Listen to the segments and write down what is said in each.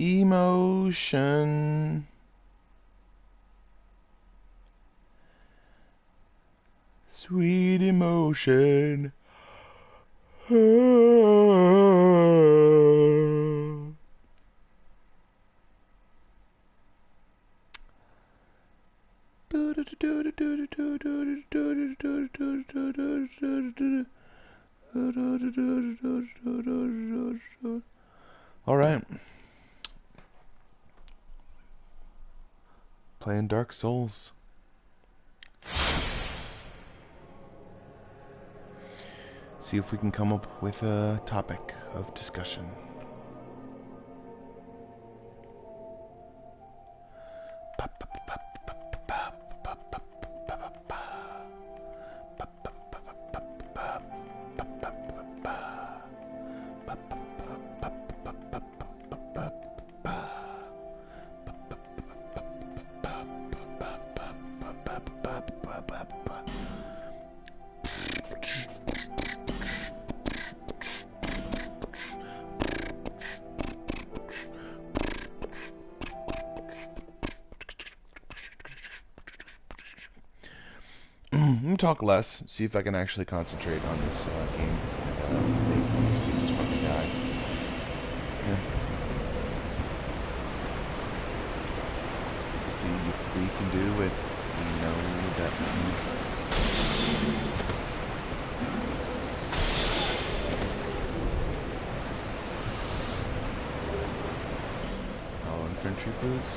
Emotion. Sweet emotion. All right. Playing Dark Souls. See if we can come up with a topic of discussion. Talk less, see if I can actually concentrate on this game. These students fucking die. Yeah. See if we can do it. We know that we... Oh, infantry boots.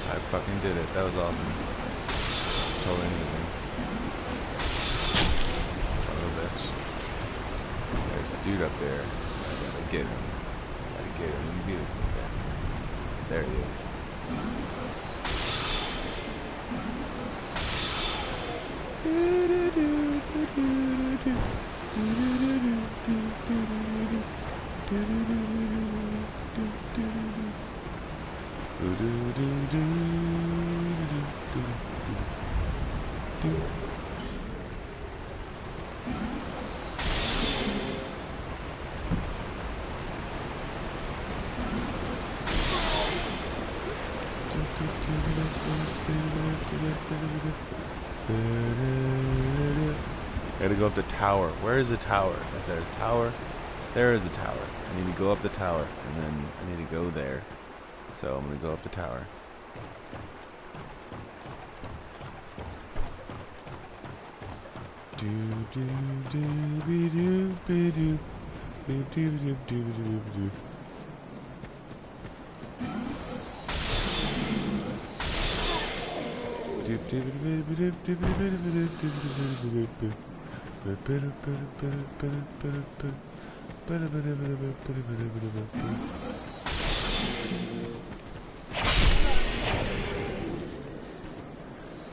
I fucking did it. That was awesome. It's totally amazing. Son of a bitch. There's a dude up there. I gotta get him. You beautiful thing. There he is. I gotta go up the tower. Where is the tower? Is there a tower? There is a tower. I need to go up the tower, and then I need to go there. So I'm gonna go up the tower.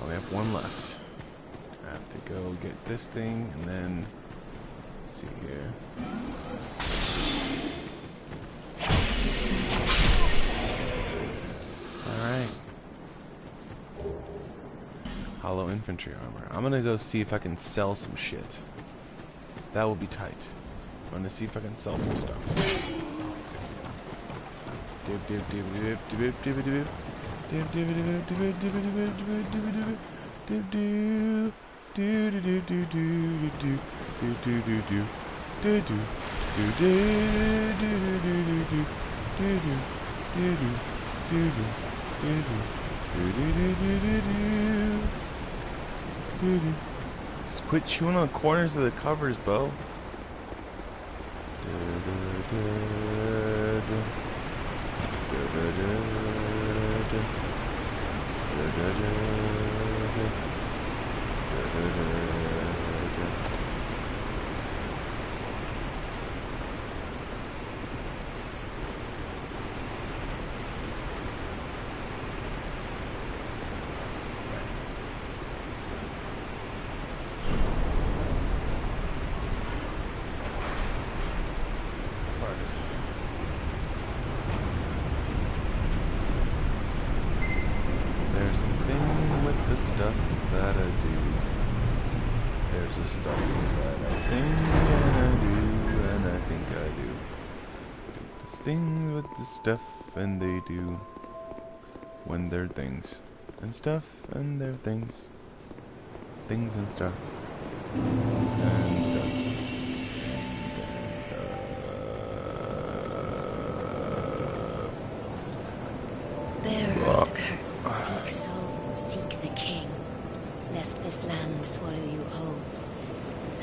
Oh, we have one left. I have to go get this thing and then let's see here. Alright. Hollow infantry armor. I'm gonna go see if I can sell some shit. That will be tight. I'm gonna see if I can sell some stuff. Just quit chewing on the corners of the covers, Bo. Stuff that I do. There's a stuff that I think and I do, and I think I do. Do this thing with the stuff, and they do when they're things and stuff, and they're things, things and stuff, things and stuff, things and stuff. Bearer of the curse, seek soul, seek the king, lest this land swallow you whole,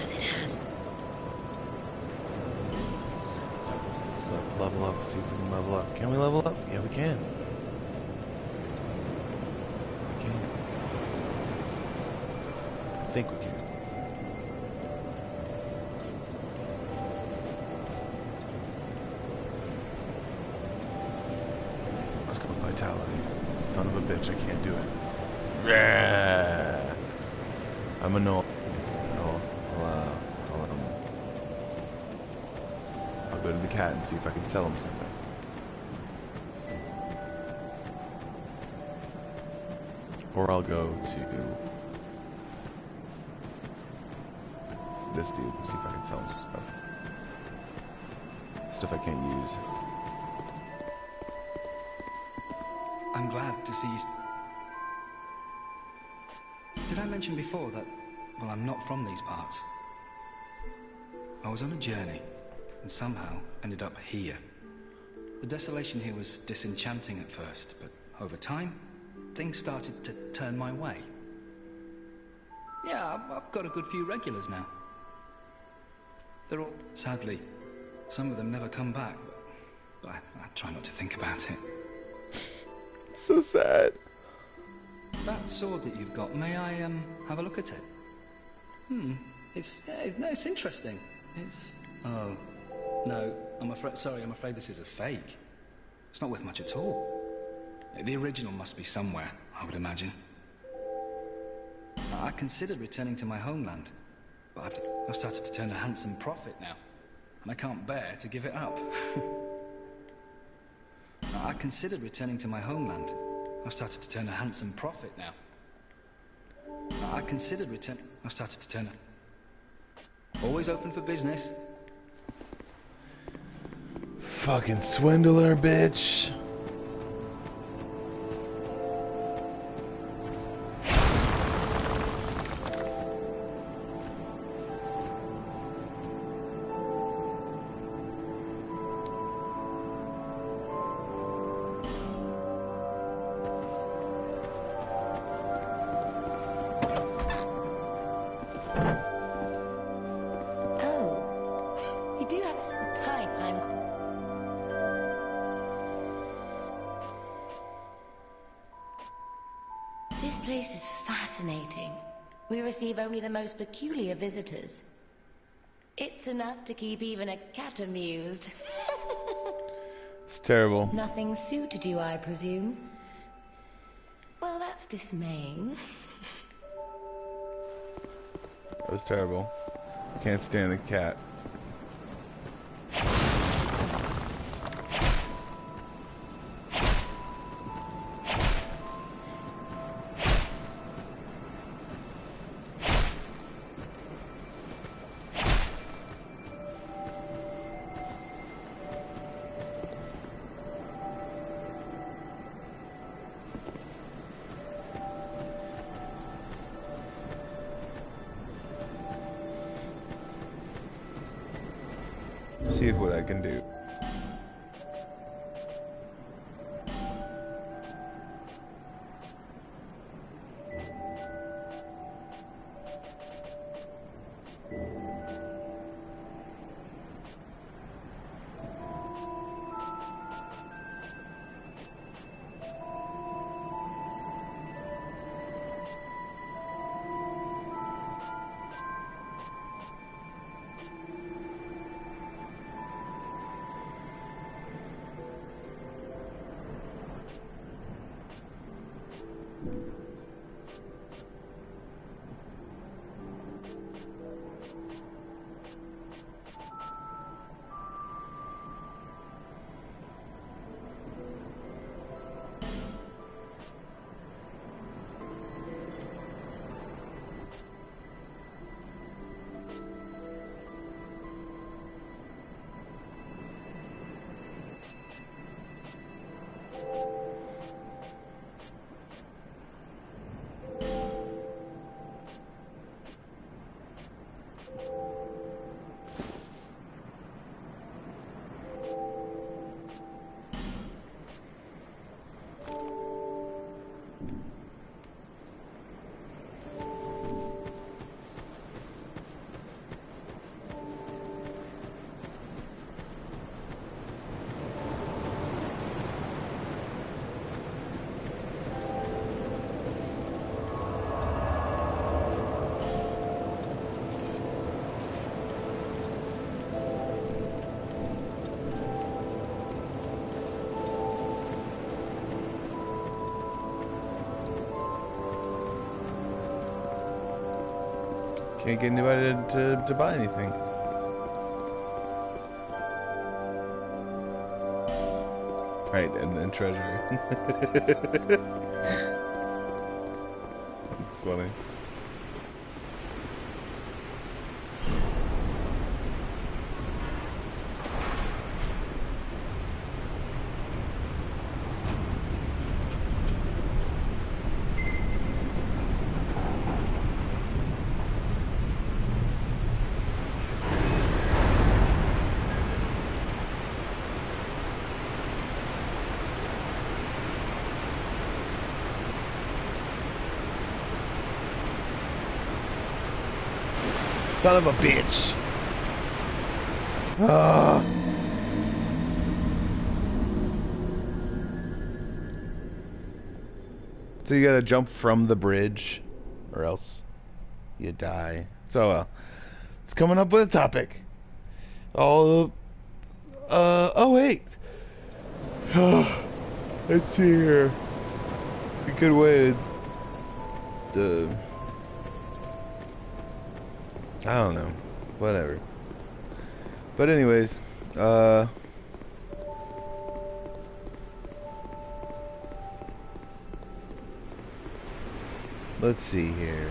as it has. Let's level up, see if we can level up. Can we level up? Yeah, we can. We can. I think we can. Let's go with vitality. Son of a bitch, I can't do it. Yeah. I'm a no. I'll go to the cat and see if I can sell him something. Or I'll go to this dude and see if I can sell him some stuff. Stuff I can't use. I'm glad to see you. Did I mention before that, well, I'm not from these parts? I was on a journey, and somehow ended up here. The desolation here was disenchanting at first, but over time, things started to turn my way. Yeah, I've got a good few regulars now. They're all... Sadly, some of them never come back, but I try not to think about it. So sad. That sword that you've got, may I, have a look at it? It's interesting. It's... Oh. No, I'm afraid this is a fake. It's not worth much at all. The original must be somewhere, I would imagine. I considered returning to my homeland, but I've started to turn a handsome profit now, and I can't bear to give it up. I considered returning to my homeland. I've started to turn a handsome profit now. I've started to turn a... Always open for business. Fucking swindler, bitch. place is fascinating. We receive only the most peculiar visitors. It's enough to keep even a cat amused. It's terrible. Nothing suited you, I presume? Well, that's dismaying. That was terrible. Can't stand the cat. See what I can do. Can't get anybody to buy anything. Right, and then treasure. It's funny. Son of a bitch. Ah. So you gotta jump from the bridge, or else you die. So, it's coming up with a topic. Oh, wait. Let's see here. A good way to... I don't know. Whatever. But anyways, let's see here.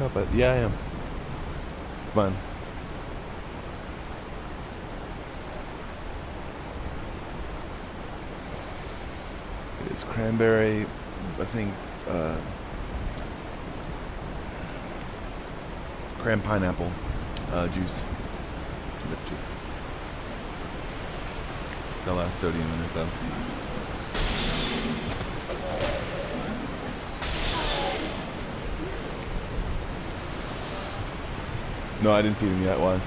tell, but yeah, I am. Come on. It's cranberry, I think, cran pineapple juice. Lip juice. It's got a lot of sodium in it, though. No, I didn't feed him yet. Why?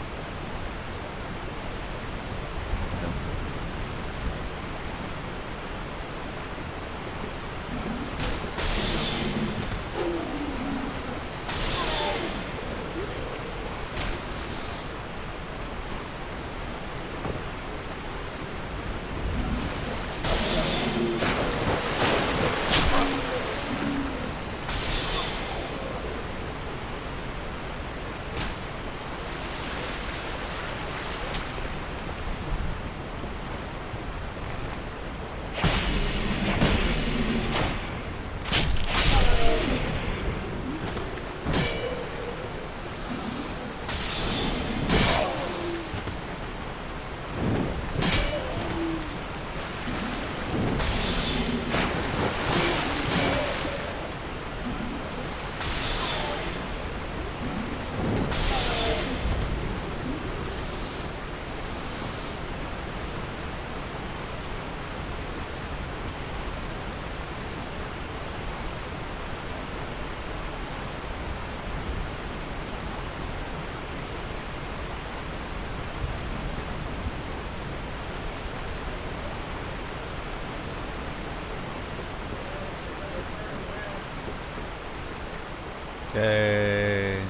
Yay.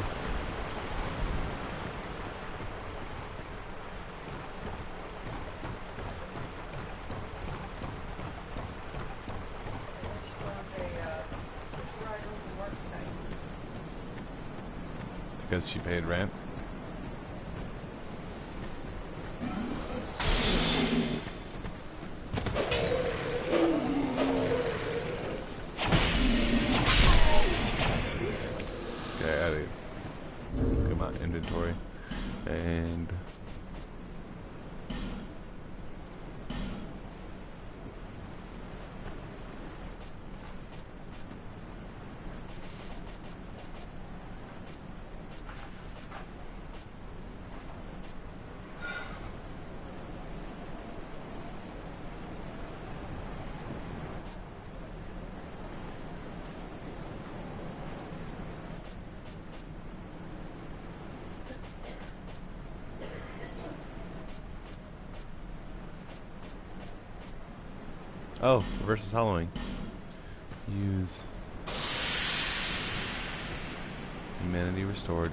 Because she paid rent. Inventory and oh, versus Halloween. Use humanity restored.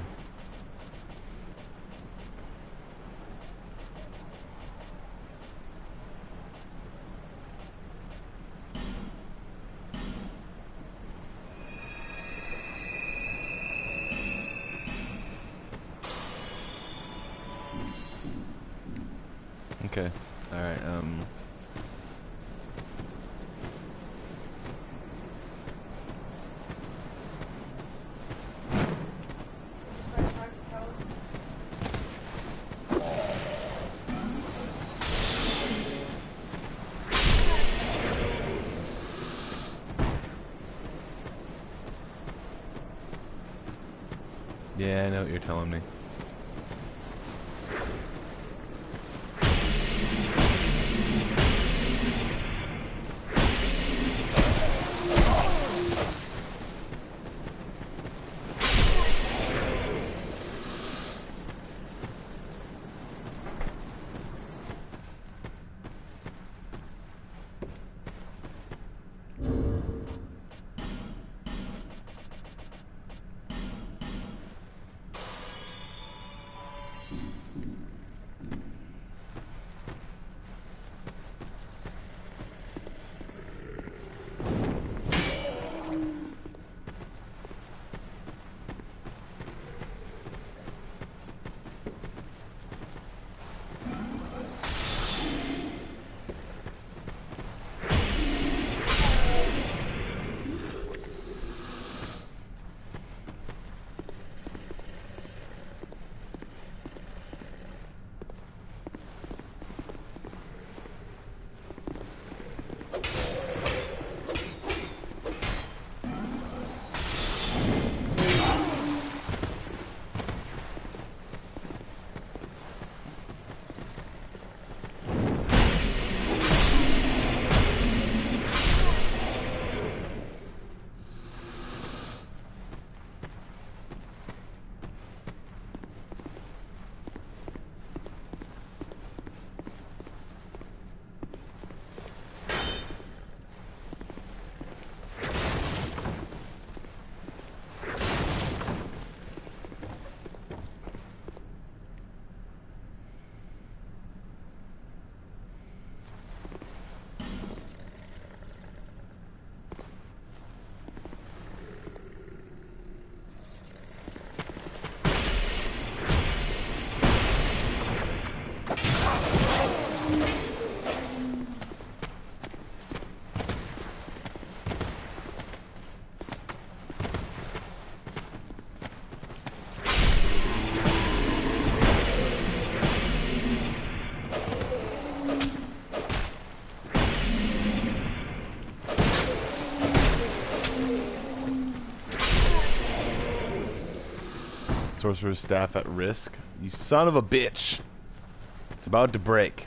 Okay. All right. Yeah, I know what you're telling me. sorcerer's staff at risk. You son of a bitch! It's about to break.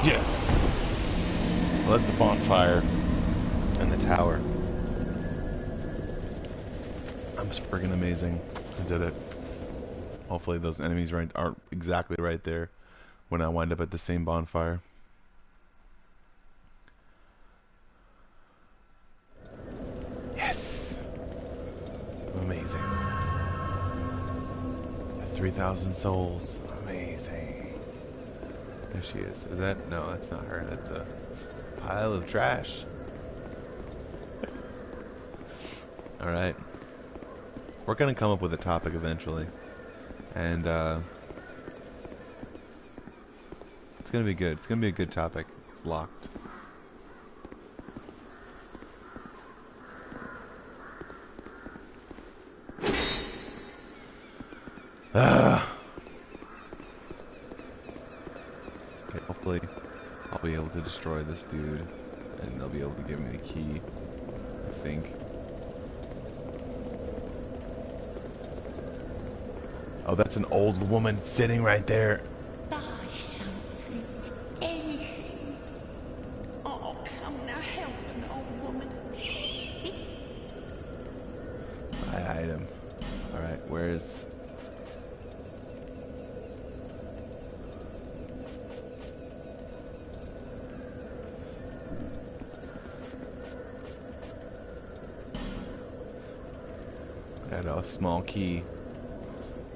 Yes! Let the bonfire and the tower. I'm just friggin' amazing. I did it. Hopefully those enemies aren't exactly right there when I wind up at the same bonfire. Yes! Amazing. 3,000 souls. Amazing. There she is. Is that? No, that's not her. That's a pile of trash. Alright. We're gonna come up with a topic eventually. And, it's gonna be good. It's gonna be a good topic. It's locked. Okay, hopefully I'll be able to destroy this dude, and they'll be able to give me the key, I think. Oh, that's an old woman sitting right there. Buy something, anything. Oh, come now, help an old woman. Buy item. Alright, where is... Got a small key.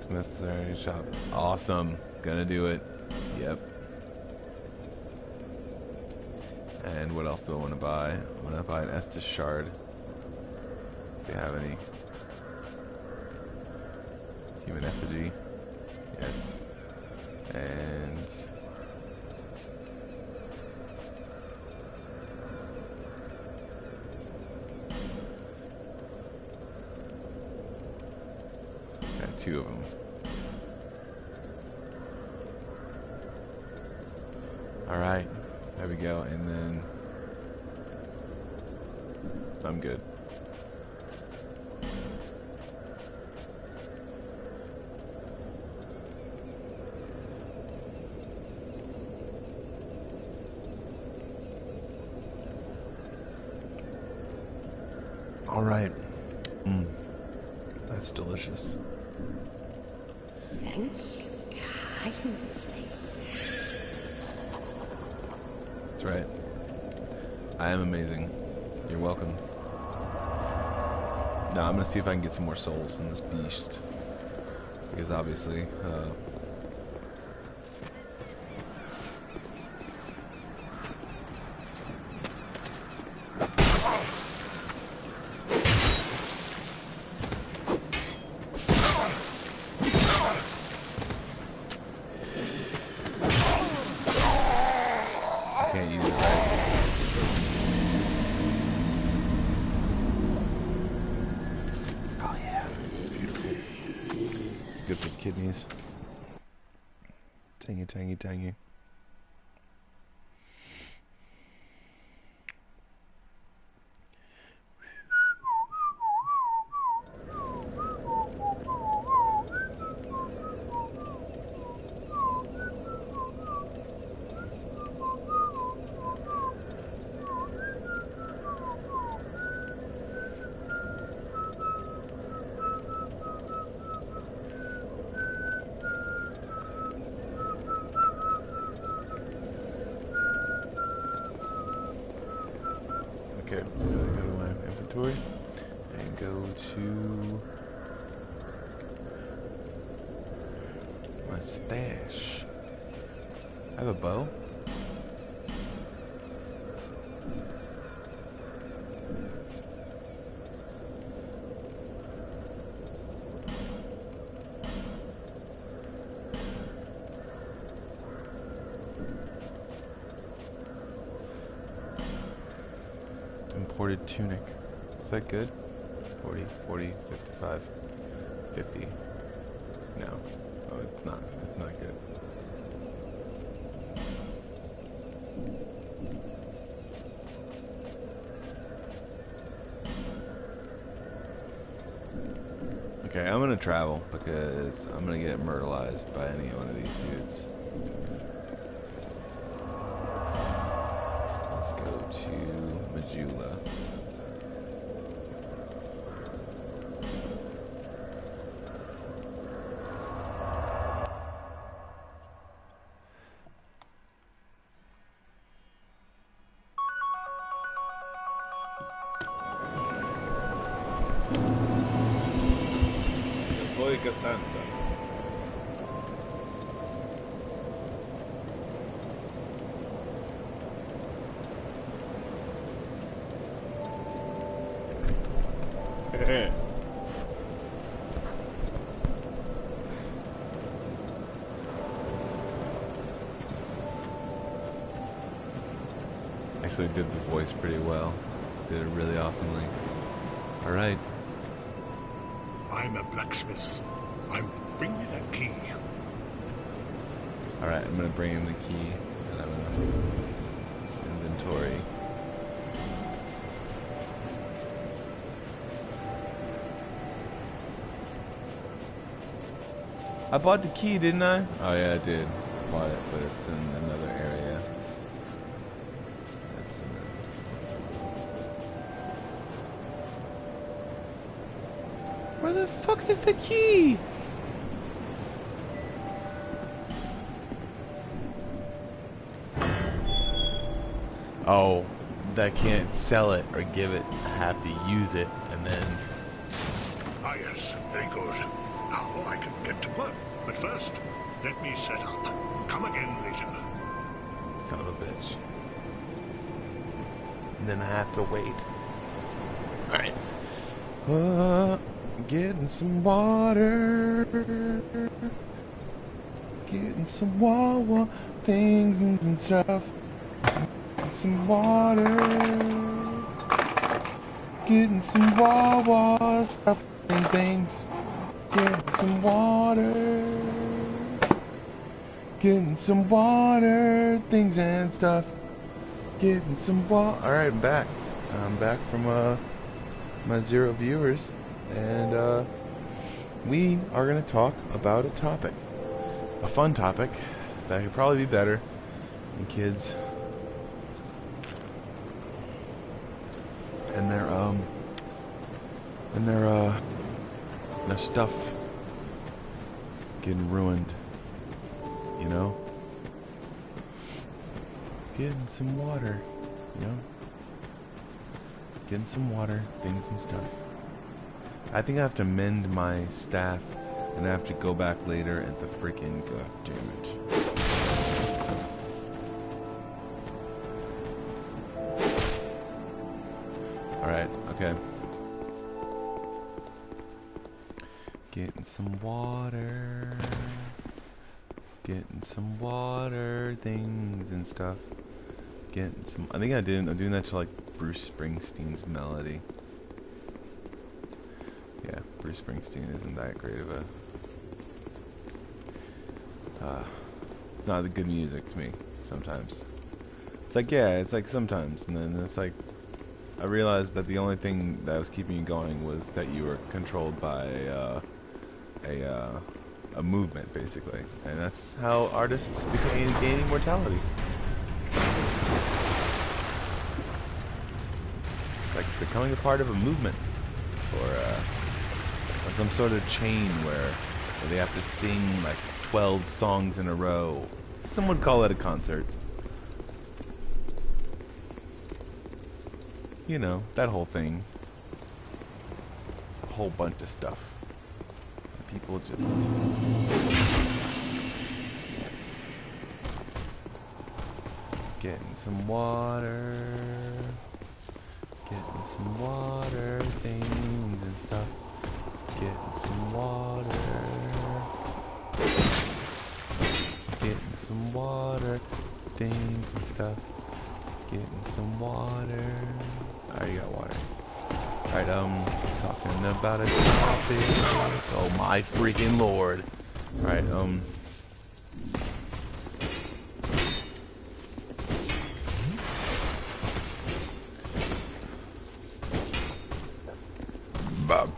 Smith's area shop. Awesome. Gonna do it. Yep. And what else do I want to buy? I'm gonna buy an Estus shard. If you have any. Human effigy. Yes. And... got 2 of them. Alright, there we go, and then I'm good. Alright. That's delicious. Thank you kindly. That's right. I am amazing. You're welcome. No, I'm gonna see if I can get some more souls in this beast. Because obviously, can't use it, right? Oh yeah. Beautiful. Good for kidneys. Tangy, tangy, tangy. Okay, I'm gonna go to my inventory and go to my stash. I have a bow. Imported tunic. Is that good? 40, 40, 55, 50. No. Oh, it's not. It's not good. Okay, I'm gonna travel because I'm gonna get myrtleized by any one of these dudes. Let's go to Majula. Voy cantando. Actually did the voice pretty well. Did it really awesomely. Alright. I'm a blacksmith. I'm bringing a key. Alright, I'm gonna bring him the key and I'm gonna inventory. I bought the key, didn't I? Oh yeah, I did. I bought it, but it's in another area. It's in this. Where the fuck is the key? Oh, I can't sell it or give it. I have to use it and then... Ah yes, very good. Now I can get to work. But first, let me set up. Come again later. Son of a bitch. And then I have to wait. Alright. Getting some water. Getting some water things and stuff. Getting some water. Getting some water stuff and things. Getting some water. Getting some water things and stuff. Getting some water. Alright, I'm back. I'm back from my 0 viewers. And we are going to talk about a topic. A fun topic that could probably be better than kids and their stuff getting ruined, you know? Getting some water, you know? Getting some water, things and stuff. I think I have to mend my staff, and I have to go back later at the freaking... God damn it. Alright, okay. Getting some water. Getting some water things and stuff. Getting some... I think I'm doing that to like Bruce Springsteen's melody. Yeah, Bruce Springsteen isn't that great of a... not the good music to me, sometimes. It's like, yeah, it's like sometimes, and then it's like, I realized that the only thing that was keeping you going was that you were controlled by, a movement, basically. And that's how artists became gaining mortality. Like, becoming a part of a movement, or some sort of chain where they have to sing, like, 12 songs in a row. Some would call it a concert. You know, that whole thing. It's a whole bunch of stuff. People just... Getting some water. Getting some water things and stuff. Getting some water. Getting some water things and stuff. Getting some water. I already got water. Alright, talking about a topic. Oh my freaking lord. Alright, Bob.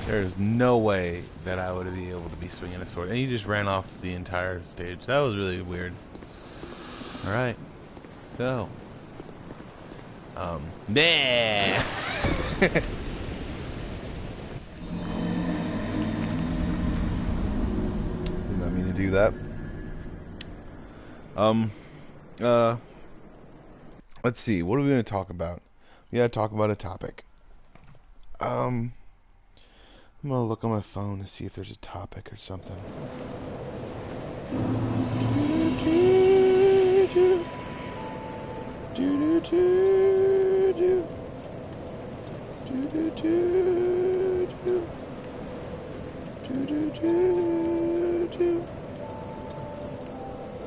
There's no way that I would be able to be swinging a sword. And he just ran off the entire stage. That was really weird. Alright. So. Nah! Did not mean to do that. Let's see. What are we going to talk about? We gotta talk about a topic. I'm gonna look on my phone to see if there's a topic or something.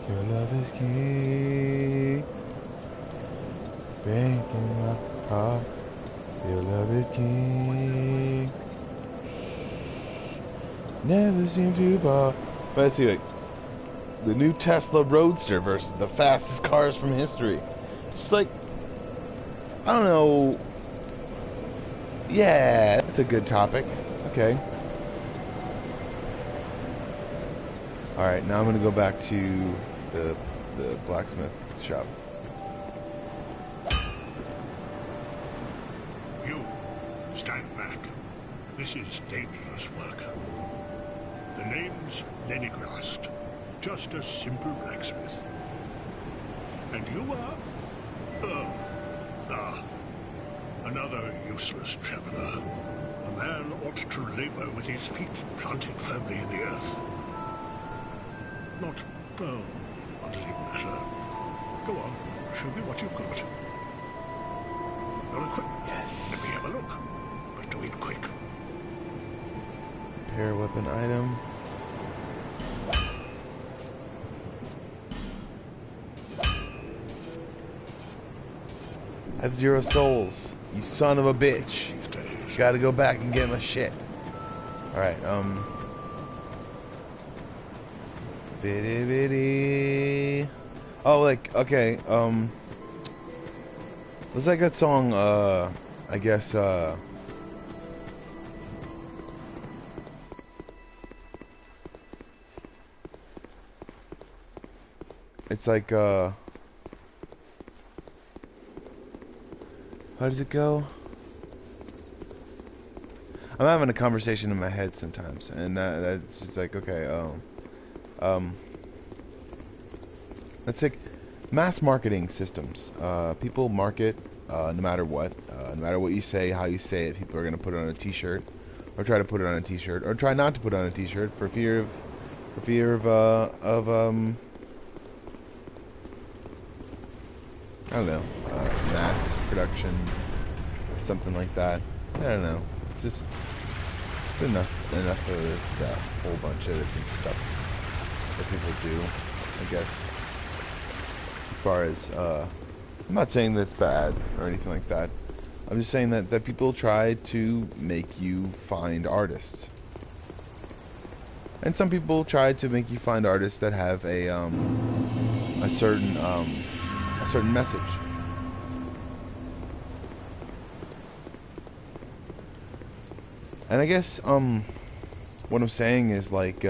Your love is key. Breaking my heart. Your love is king. Never seem to bar. But let's see, like, the new Tesla Roadster versus the fastest cars from history. It's like, I don't know. Yeah, that's a good topic. Okay. Alright, now I'm gonna go back to the blacksmith shop. You, stand back. This is dangerous work. The name's Lenigrast. Just a simple blacksmith. And you are... another useless traveler. A man ought to labor with his feet planted firmly in the earth. Not, what does it matter? Go on, show me what you've got. Your equipment. Yes. Let me have a look. But do it quick. Repair weapon item. I have 0 souls. You son of a bitch. Gotta go back and get my shit. Alright, bitty bitty. Oh, like, okay, it's like that song, I guess, it's like, How does it go? I'm having a conversation in my head sometimes, and that's just like, okay, that's like mass marketing systems. People market no matter what. No matter what you say, how you say it, people are going to put it on a t-shirt, or try to put it on a t-shirt, or try not to put it on a t-shirt for fear of I don't know, mass production, something like that. I don't know. It's just enough of that whole bunch of different stuff that people do, I guess. As far as, I'm not saying that's bad or anything like that. I'm just saying that people try to make you find artists. And some people try to make you find artists that have a certain message. And I guess, what I'm saying is, like,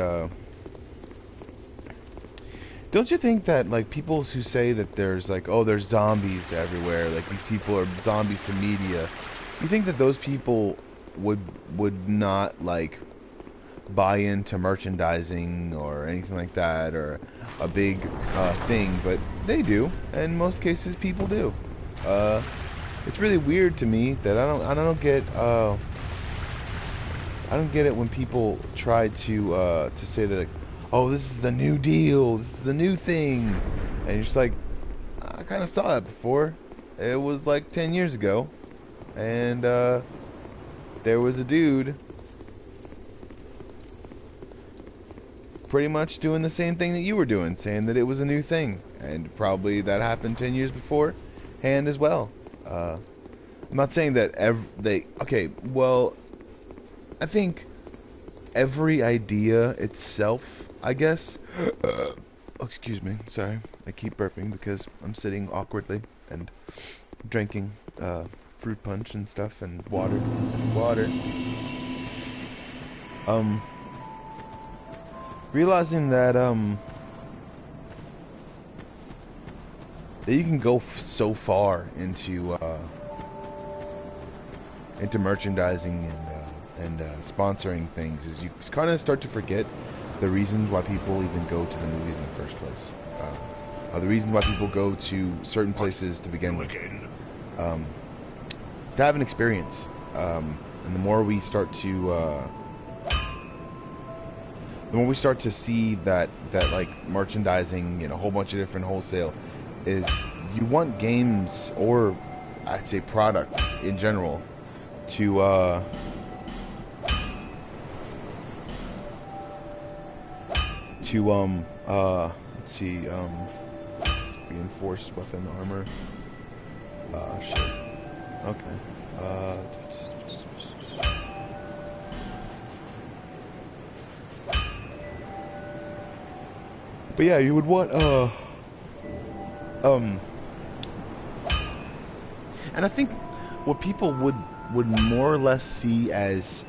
don't you think that, like, people who say that there's, like, oh, there's zombies everywhere, like, these people are zombies to media, you think that those people would not, like, buy into merchandising or anything like that, or a big, thing, but they do, and in most cases, people do. It's really weird to me that I don't get it when people try to say that, like, oh, this is the new deal, this is the new thing, and you're just like, I kind of saw that before. It was like 10 years ago, and there was a dude pretty much doing the same thing that you were doing, saying that it was a new thing, and probably that happened 10 years before hand as well. I'm not saying that okay, well, I think every idea itself, I guess, excuse me, sorry, I keep burping because I'm sitting awkwardly and drinking fruit punch and stuff and water. Realizing that that you can go so far into merchandising and sponsoring things is you kind of start to forget the reasons why people even go to the movies in the first place. The reasons why people go to certain places to begin with. It's to have an experience. And the more we start to see that like merchandising and a whole bunch of different wholesale is, you want games, or I'd say product in general, to let's see, reinforced weapon armor. Shit. Okay. But yeah, you would want, and I think what people would more or less see as,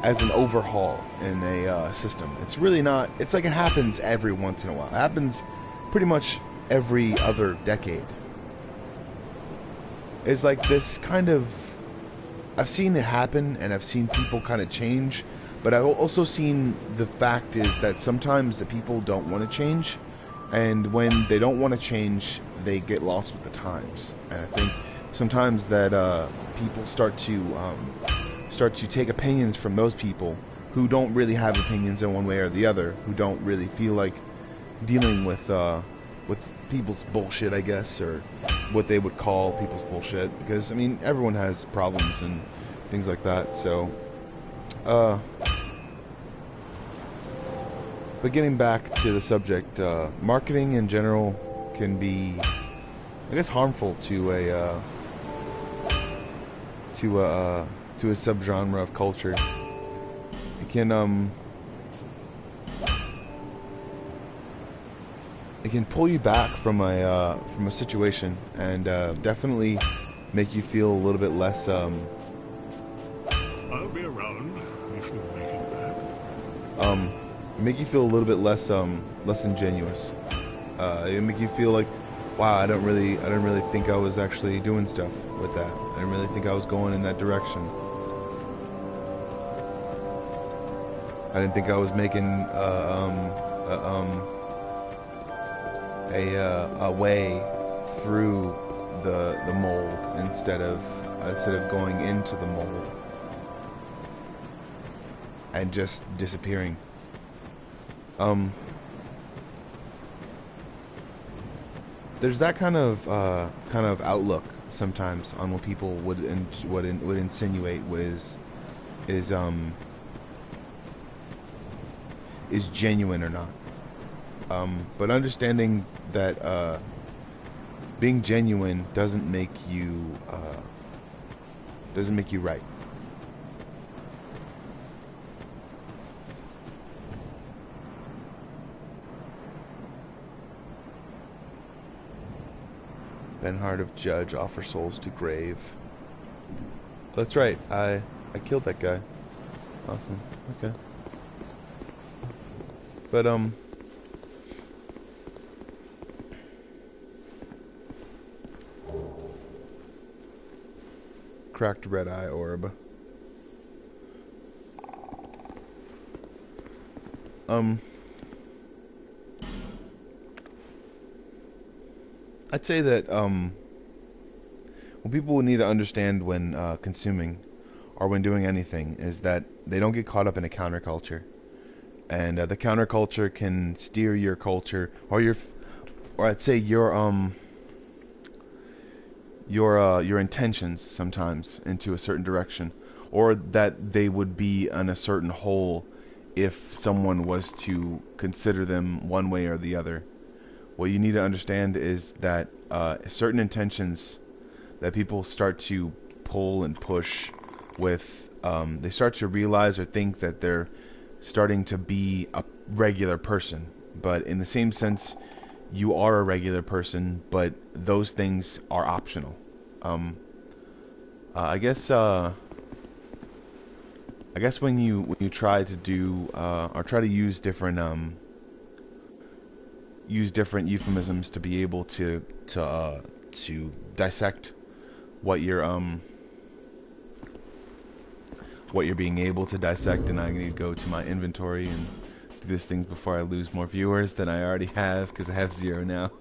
as an overhaul in a system. It's really not. It's like it happens every once in a while. It happens pretty much every other decade. It's like this kind of, I've seen it happen, and I've seen people kind of change, but I've also seen the fact is that sometimes the people don't want to change, and when they don't want to change, they get lost with the times. And I think sometimes that people start to take opinions from those people who don't really have opinions in one way or the other, who don't really feel like dealing with people's bullshit, I guess, or what they would call people's bullshit, because I mean everyone has problems and things like that. So but getting back to the subject, marketing in general can be, I guess, harmful to a subgenre of culture. It can pull you back from a situation, and definitely make you feel a little bit less. I'll be around if you make it back. Make you feel a little bit less ingenuous. It make you feel like, wow, I didn't really think I was actually doing stuff with that. I didn't really think I was going in that direction. I didn't think I was making a way through the mold instead of going into the mold and just disappearing. There's that kind of outlook sometimes on what people would insinuate is genuine or not. But understanding that being genuine doesn't make you right. Benhard of Judge offer souls to grave. That's right. I killed that guy. Awesome. Okay. But cracked red eye orb. I'd say that what people need to understand when consuming or when doing anything is that they don't get caught up in a counterculture, and the counterculture can steer your culture or I'd say your intentions sometimes into a certain direction, or that they would be on a certain hole if someone was to consider them one way or the other. What you need to understand is that certain intentions that people start to pull and push with, they start to realize or think that they're starting to be a regular person. But in the same sense, you are a regular person, but those things are optional. I guess when you try to do or try to use different euphemisms to be able to dissect what you're being able to dissect, and I need to go to my inventory and do these things before I lose more viewers than I already have, because I have 0 now.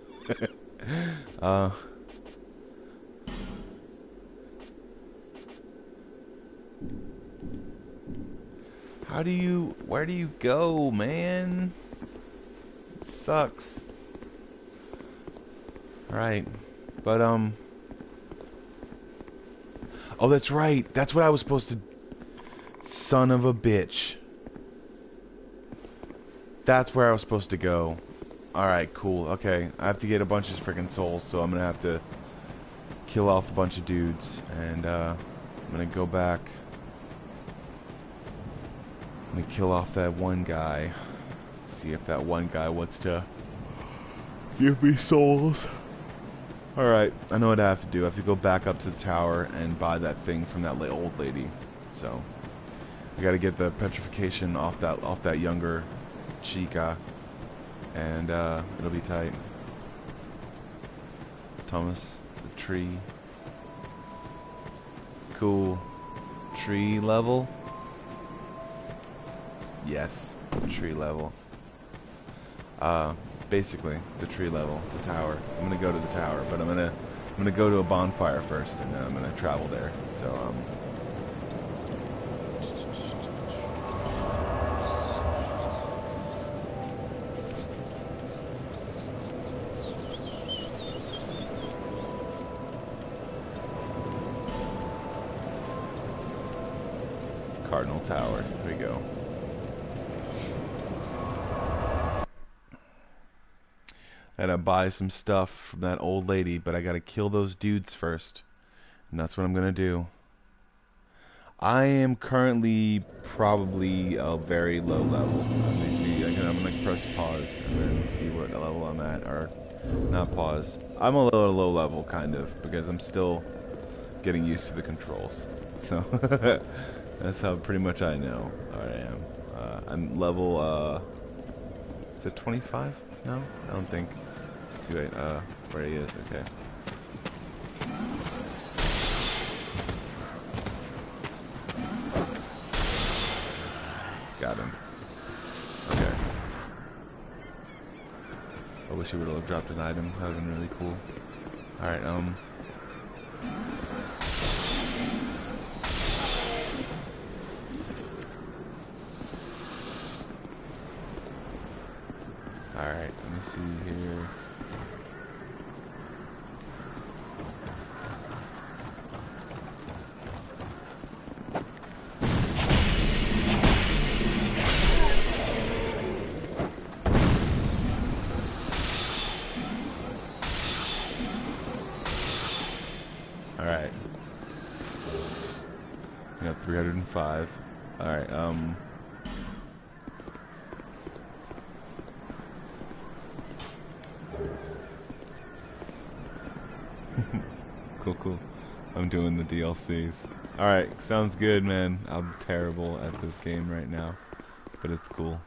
Where do you go, man? It sucks. Right. But, oh, that's right. That's what I was supposed to... Son of a bitch. That's where I was supposed to go. Alright, cool. Okay, I have to get a bunch of freaking souls, so I'm gonna have to kill off a bunch of dudes, and, I'm gonna go back. I'm gonna kill off that one guy. See if that one guy wants to give me souls. Alright, I know what I have to do. I have to go back up to the tower and buy that thing from that old lady. So, I gotta get the petrification off that younger chica, and it'll be tight. Thomas, the tree. Cool. Tree level? Yes, tree level. Basically, the tree level, the tower. I'm gonna go to the tower, but I'm gonna go to a bonfire first, and then I'm gonna travel there. So, Cardinal Tower. Here we go. I gotta buy some stuff from that old lady, but I gotta kill those dudes first. And that's what I'm gonna do. I am currently probably a very low level. Let me see. I'm gonna press pause and then see what level I'm at. Or, not pause. I'm a low level, kind of, because I'm still getting used to the controls. So, that's how pretty much I know where I am. I'm level, is it 25? No? I don't think. See, wait, where he is, okay. Got him. Okay. I wish he would have dropped an item. That would have been really cool. Alright, Alright, let me see here. Alright. We got 305. Alright, Cool. I'm doing the DLCs. Alright, sounds good, man. I'm terrible at this game right now, but it's cool.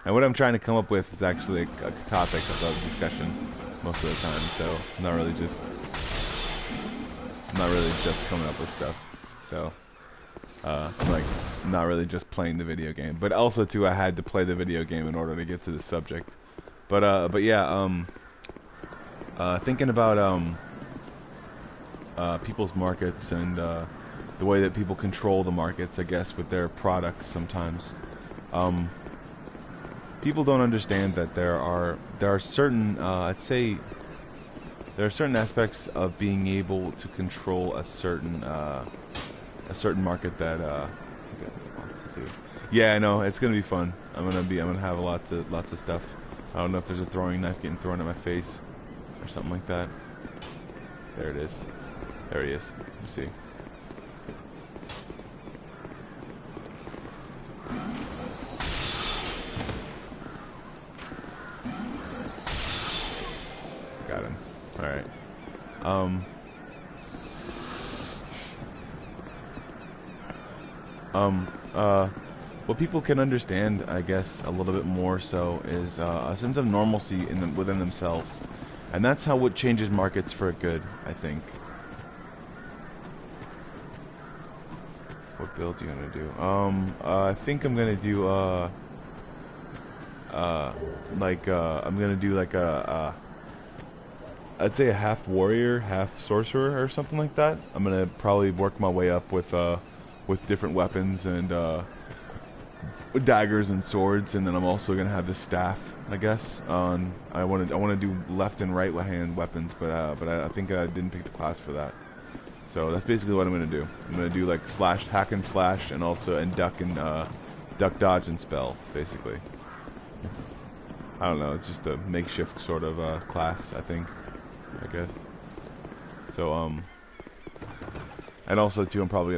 And what I'm trying to come up with is actually a topic of discussion most of the time, so I'm not really just coming up with stuff. So, I'm like, not really just playing the video game. But also, too, I had to play the video game in order to get to the subject. But yeah, thinking about, people's markets and the way that people control the markets, I guess, with their products sometimes. People don't understand that there are certain I'd say there are certain aspects of being able to control a certain market that wants to do. Yeah, I know, it's gonna be fun. I'm gonna have lots of stuff. I don't know if there's a throwing knife getting thrown at my face or something like that. There it is. There he is. Let me see. Got him. Alright. What people can understand, I guess, a little bit more so is a sense of normalcy within themselves. And that's how what changes markets for good, I think. What build do you want to do? I think I'm gonna do I'm gonna do like I'd say a half warrior, half sorcerer or something like that. I'm gonna probably work my way up with different weapons and daggers and swords, and then I'm also gonna have the staff, I guess. I want to do left and right hand weapons, but I think I didn't pick the class for that. So that's basically what I'm gonna do. I'm gonna do like hack and slash, and also duck dodge and spell, basically. I don't know. It's just a makeshift sort of class, I think. I guess. So and also too, I'm probably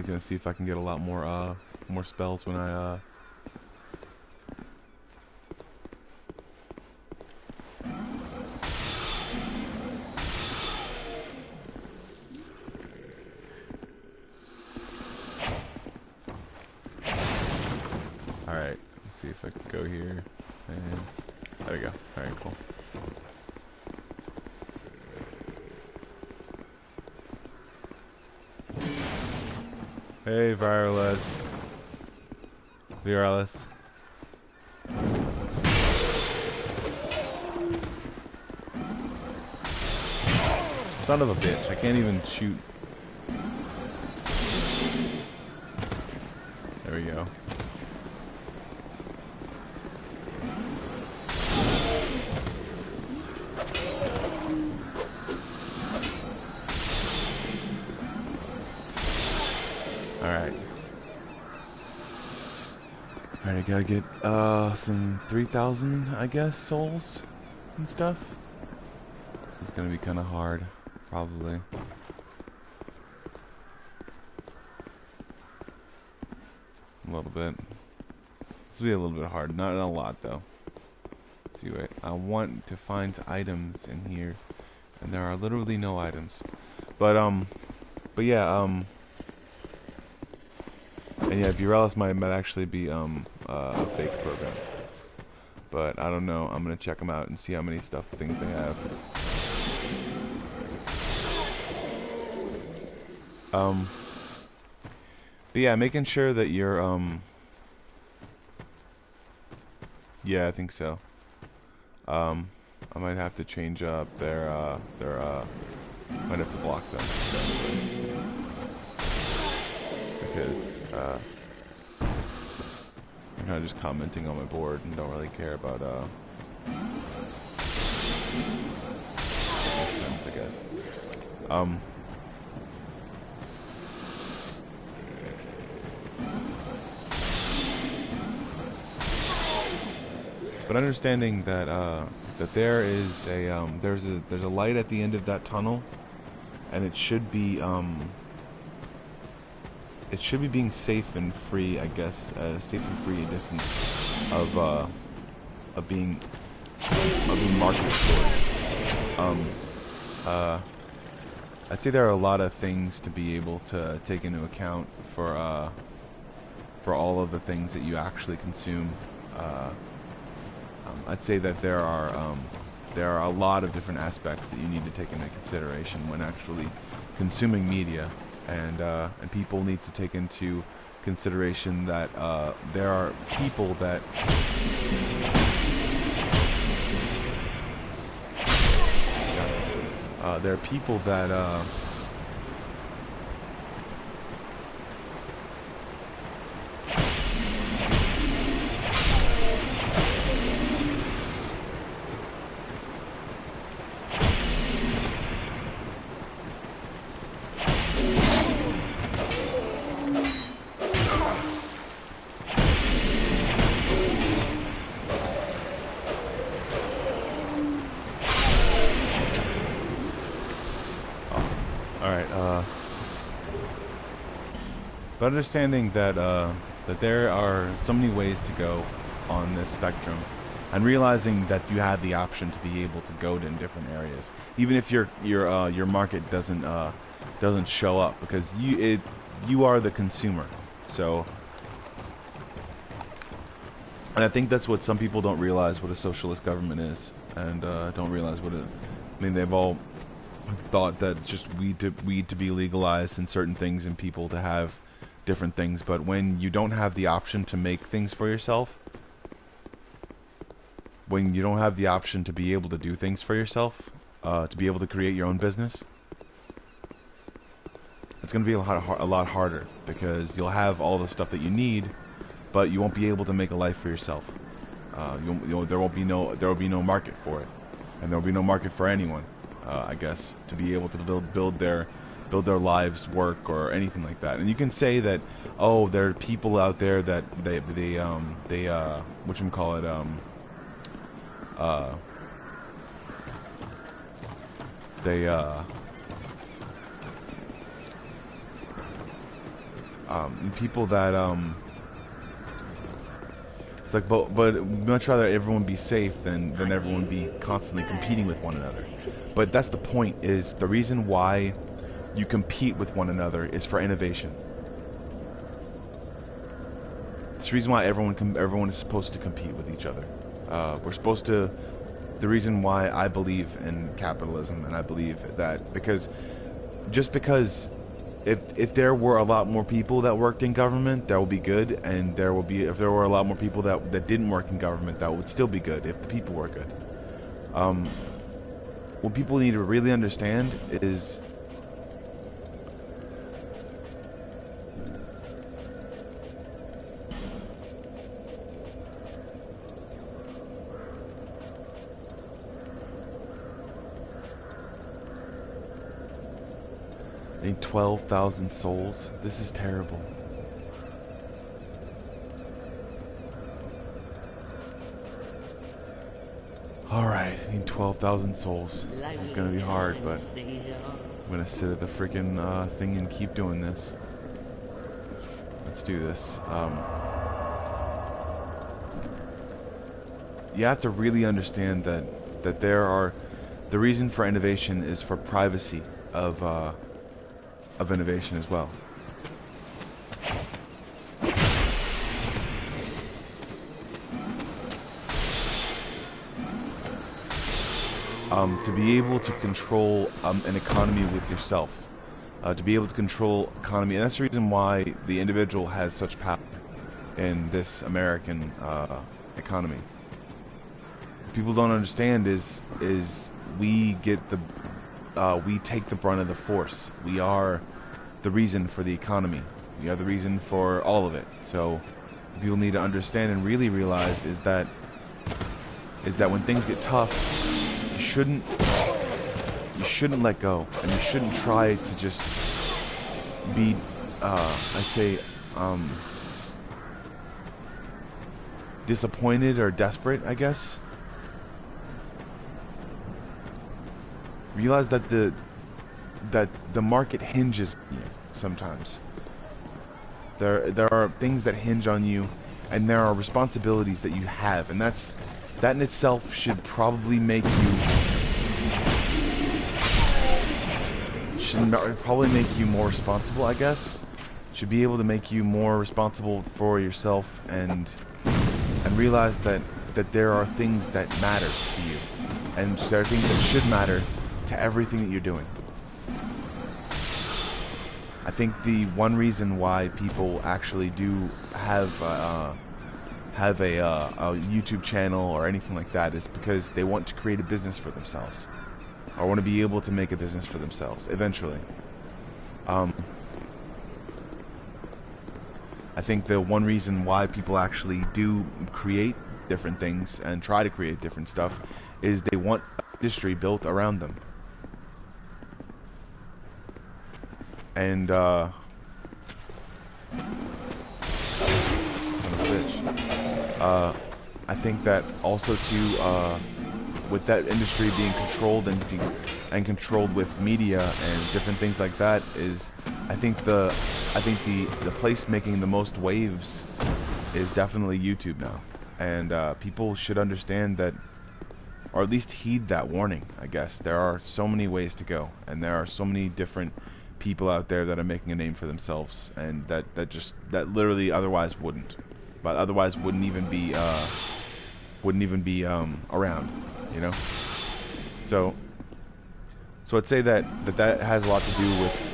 gonna see if I can get a lot more spells when I Alright, let's see if I can go here, and there we go. Alright, cool. Hey, Viralis. Son of a bitch, I can't even shoot. There we go. Alright. Alright, I gotta get some 3,000, I guess, souls and stuff. This is gonna be kinda hard, probably. A little bit. This will be a little bit hard, not a lot though. Let's see, wait. I want to find items in here, and there are literally no items. But yeah, and yeah, Burelis might actually be a fake program. but I don't know. I'm gonna check them out and see how many things they have. But yeah, making sure that you're yeah, I think so. I might have to change up might have to block them because I'm kind of just commenting on my board and don't really care about sense, I guess. But understanding that that there is a there's a light at the end of that tunnel, and it should be being safe and free, I guess, safe and free distance of being marketed towards. I'd say there are a lot of things to be able to take into account for all of the things that you actually consume. I'd say that there are a lot of different aspects that you need to take into consideration when actually consuming media, and people need to take into consideration that there are people that but understanding that that there are so many ways to go on this spectrum, and realizing that you have the option to be able to go to different areas, even if your market doesn't show up, because you are the consumer. So, and I think that's what some people don't realize, what a socialist government is, and don't realize what it. I mean, they've all thought that just weed to be legalized and certain things, and people to have different things. But when you don't have the option to make things for yourself, when you don't have the option to be able to do things for yourself, to be able to create your own business, it's going to be a lot harder, because you'll have all the stuff that you need, but you won't be able to make a life for yourself. There will be no market for it, and there will be no market for anyone, I guess, to be able to build their lives work or anything like that. And you can say that, oh, there are people out there that they people that it's like, but much rather everyone be safe than everyone be constantly competing with one another. But that's the point, is the reason why you compete with one another is for innovation. It's the reason why everyone is supposed to compete with each other. We're supposed to. The reason why I believe in capitalism, and I believe that because if there were a lot more people that worked in government, that would be good, and if there were a lot more people that didn't work in government, that would still be good if the people were good. What people need to really understand is I need 12,000 souls. This is terrible. Alright, I need 12,000 souls. This is gonna be hard, but I'm gonna sit at the freaking thing and keep doing this. Let's do this. You have to really understand that the reason for innovation is for privacy of innovation as well. to be able to control an economy with yourself, to be able to control economy, and that's the reason why the individual has such power in this American economy. What people don't understand is we get we take the brunt of the force. We are the reason for the economy. We are the reason for all of it. So what people need to understand and really realize is that when things get tough, you shouldn't let go, and you shouldn't try to just be I'd say disappointed or desperate, I guess. Realize that the market hinges on you sometimes. There are things that hinge on you, and there are responsibilities that you have, and that in itself should probably make you more responsible, I guess. Should be able to make you more responsible for yourself, and realize that there are things that matter to you, and there are things that should matter to everything that you're doing. I think the one reason why people actually do have a YouTube channel or anything like that is because they want to create a business for themselves, or want to be able to make a business for themselves eventually. I think the one reason why people actually do create different things and try to create different stuff is they want an industry built around them. And I think that also too, with that industry being controlled and controlled with media and different things like that, is I think the place making the most waves is definitely YouTube now, and people should understand that, or at least heed that warning. I guess there are so many ways to go, and there are so many different people out there that are making a name for themselves, and that literally otherwise wouldn't even be around, you know. So I'd say that has a lot to do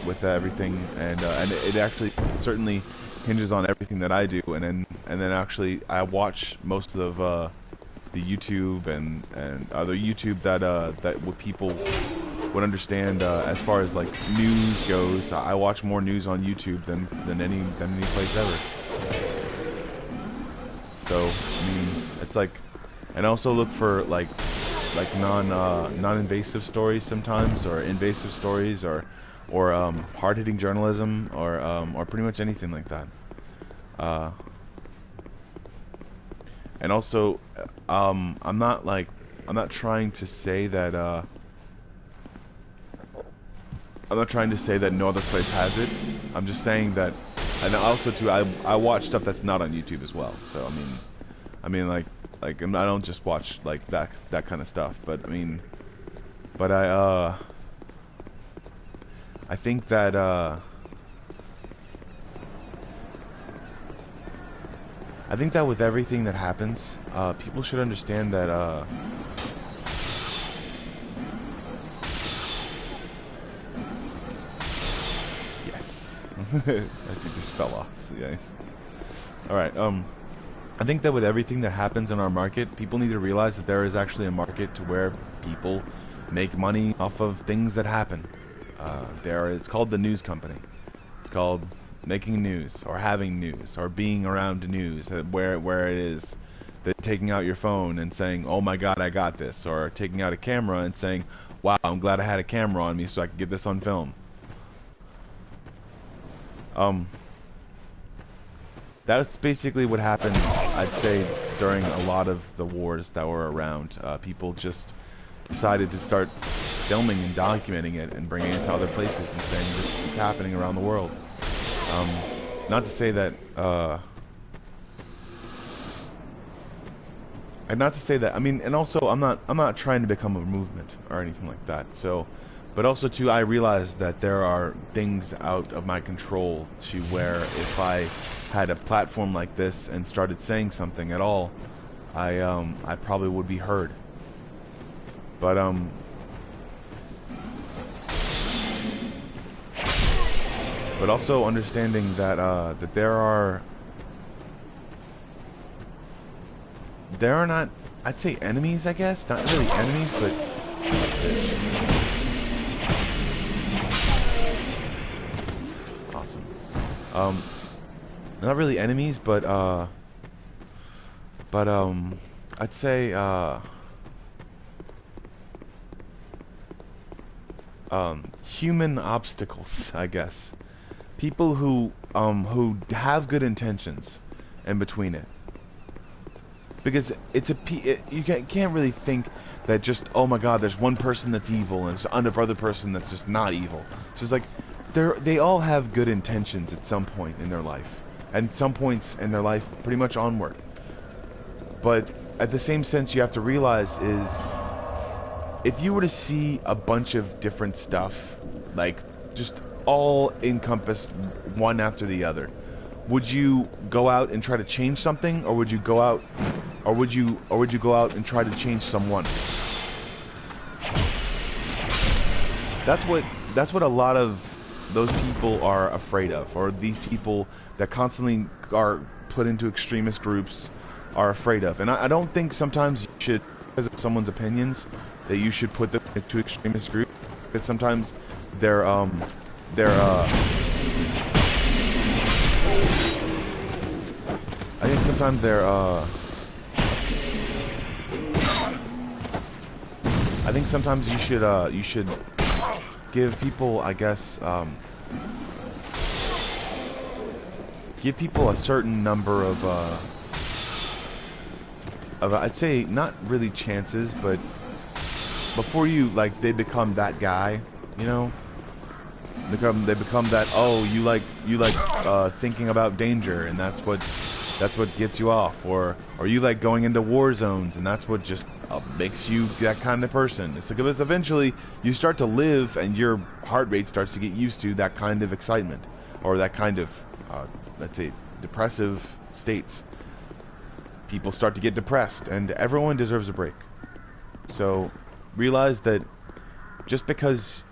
with everything, and it actually certainly hinges on everything that I do, and then actually I watch most of the YouTube and other YouTube that what people would understand as far as like news goes. I watch more news on YouTube than any place ever. So I mean, it's like, and also look for like non-invasive stories sometimes, or invasive stories, or hard-hitting journalism, or pretty much anything like that. And also, I'm not trying to say that no other place has it. I'm just saying that, and also too, I watch stuff that's not on YouTube as well. So I mean like I don't just watch like that kind of stuff, but I mean, but I think that with everything that happens, people should understand that yes. I think this fell off. Yes. Alright, I think that with everything that happens in our market, people need to realize that there is actually a market to where people make money off of things that happen. It's called the news company. It's called making news, or having news, or being around news, where it is. They're taking out your phone and saying, "Oh my God, I got this," or taking out a camera and saying, "Wow, I'm glad I had a camera on me so I could get this on film." That's basically what happened, I'd say, during a lot of the wars that were around. People just decided to start filming and documenting it and bringing it to other places and saying this is happening around the world. Not to say that, I mean, and also I'm not trying to become a movement or anything like that. So, but also too, I realize that there are things out of my control to where if I had a platform like this and started saying something at all, I probably would be heard. But but also understanding that that there are not, I'd say, enemies, I guess, not really enemies, but awesome. Not really enemies, but I'd say human obstacles, I guess. People who have good intentions in between it. Because it's you can't really think that just, oh my god, there's one person that's evil and there's another person that's just not evil. So it's like they all have good intentions at some point in their life, and some points in their life pretty much onward. But at the same sense, you have to realize is, if you were to see a bunch of different stuff, like just all encompassed one after the other, would you go out and try to change something, or would you go out, or would you go out and try to change someone? That's what a lot of those people are afraid of, or these people that constantly are put into extremist groups are afraid of. And I don't think sometimes you should, because of someone's opinions, that you should put them into extremist groups, because sometimes they're I think sometimes they're I think sometimes you should give people, I guess, give people a certain number of I'd say not really chances, but before you, like, they become that guy, you know, they become that, oh, you like thinking about danger, and that's what gets you off, or you like going into war zones, and that's what just makes you that kind of person. It's because eventually you start to live, and your heart rate starts to get used to that kind of excitement, or that kind of let's say depressive states. People start to get depressed, and everyone deserves a break. So realize that just because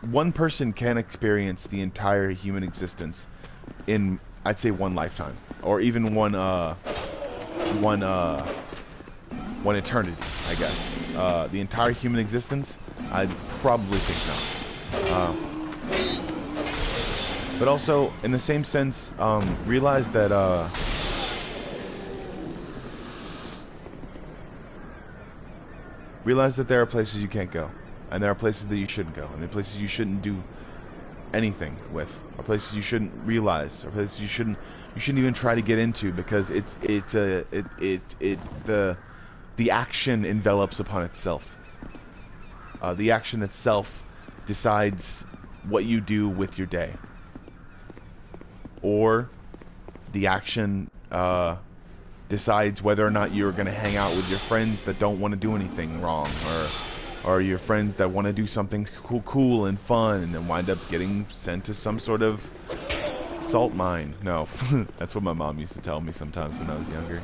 one person can experience the entire human existence in, I'd say, one lifetime, or even one eternity, I guess. The entire human existence, I'd probably think not. But also, in the same sense, realize that there are places you can't go, and there are places that you shouldn't go, and there are places you shouldn't do anything with, or places you shouldn't realize, or places you shouldn't even try to get into, because the action envelops upon itself. The action itself decides what you do with your day, or the action decides whether or not you're going to hang out with your friends that don't want to do anything wrong, or your friends that want to do something cool and fun, and then wind up getting sent to some sort of salt mine. No, that's what my mom used to tell me sometimes when I was younger.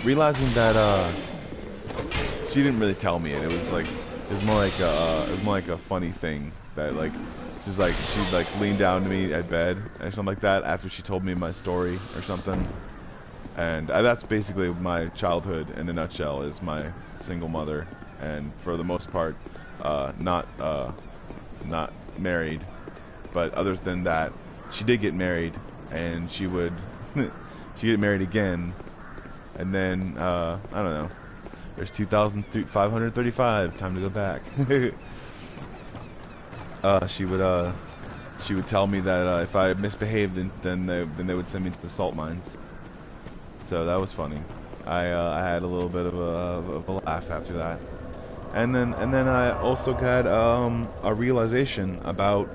Realizing that she didn't really tell me it. It was more like a funny thing that, like, she'd like lean down to me at bed or something like that after she told me my story or something. And that's basically my childhood in a nutshell, is my single mother, and for the most part not married. But other than that, she did get married, and she would she get married again, and then I don't know, there's 2,535, time to go back. She would tell me that if I misbehaved, then they would send me to the salt mines. So that was funny. I had a little bit of a laugh after that, and then I also got a realization about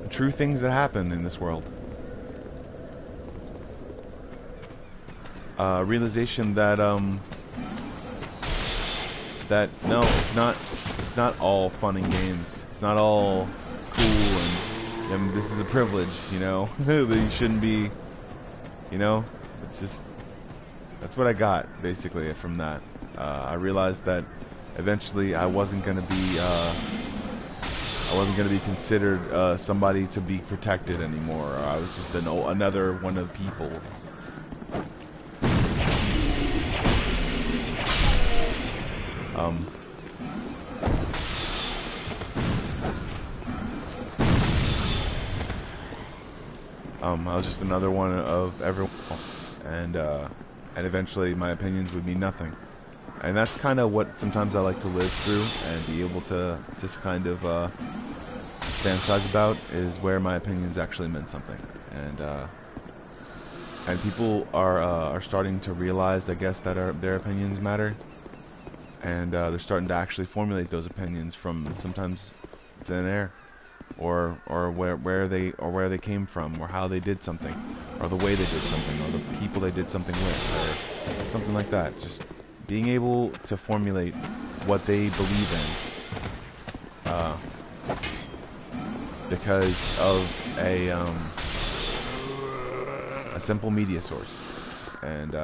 true things that happen in this world. Realization that that no, it's not all fun and games. It's not all cool and this is a privilege, you know, that you shouldn't be, you know. It's just, that's what I got basically from that. I realized that eventually I wasn't gonna be considered somebody to be protected anymore. I was just another one of people. I was just another one of everyone else, and eventually my opinions would mean nothing. And that's kind of what sometimes I like to live through and be able to just kind of fantasize about, is where my opinions actually meant something. And people are starting to realize, I guess, that their opinions matter, and they're starting to actually formulate those opinions from sometimes thin air, or where they came from, or how they did something, or the way they did something, or the people they did something with, or something like that. Just being able to formulate what they believe in, because of a simple media source. And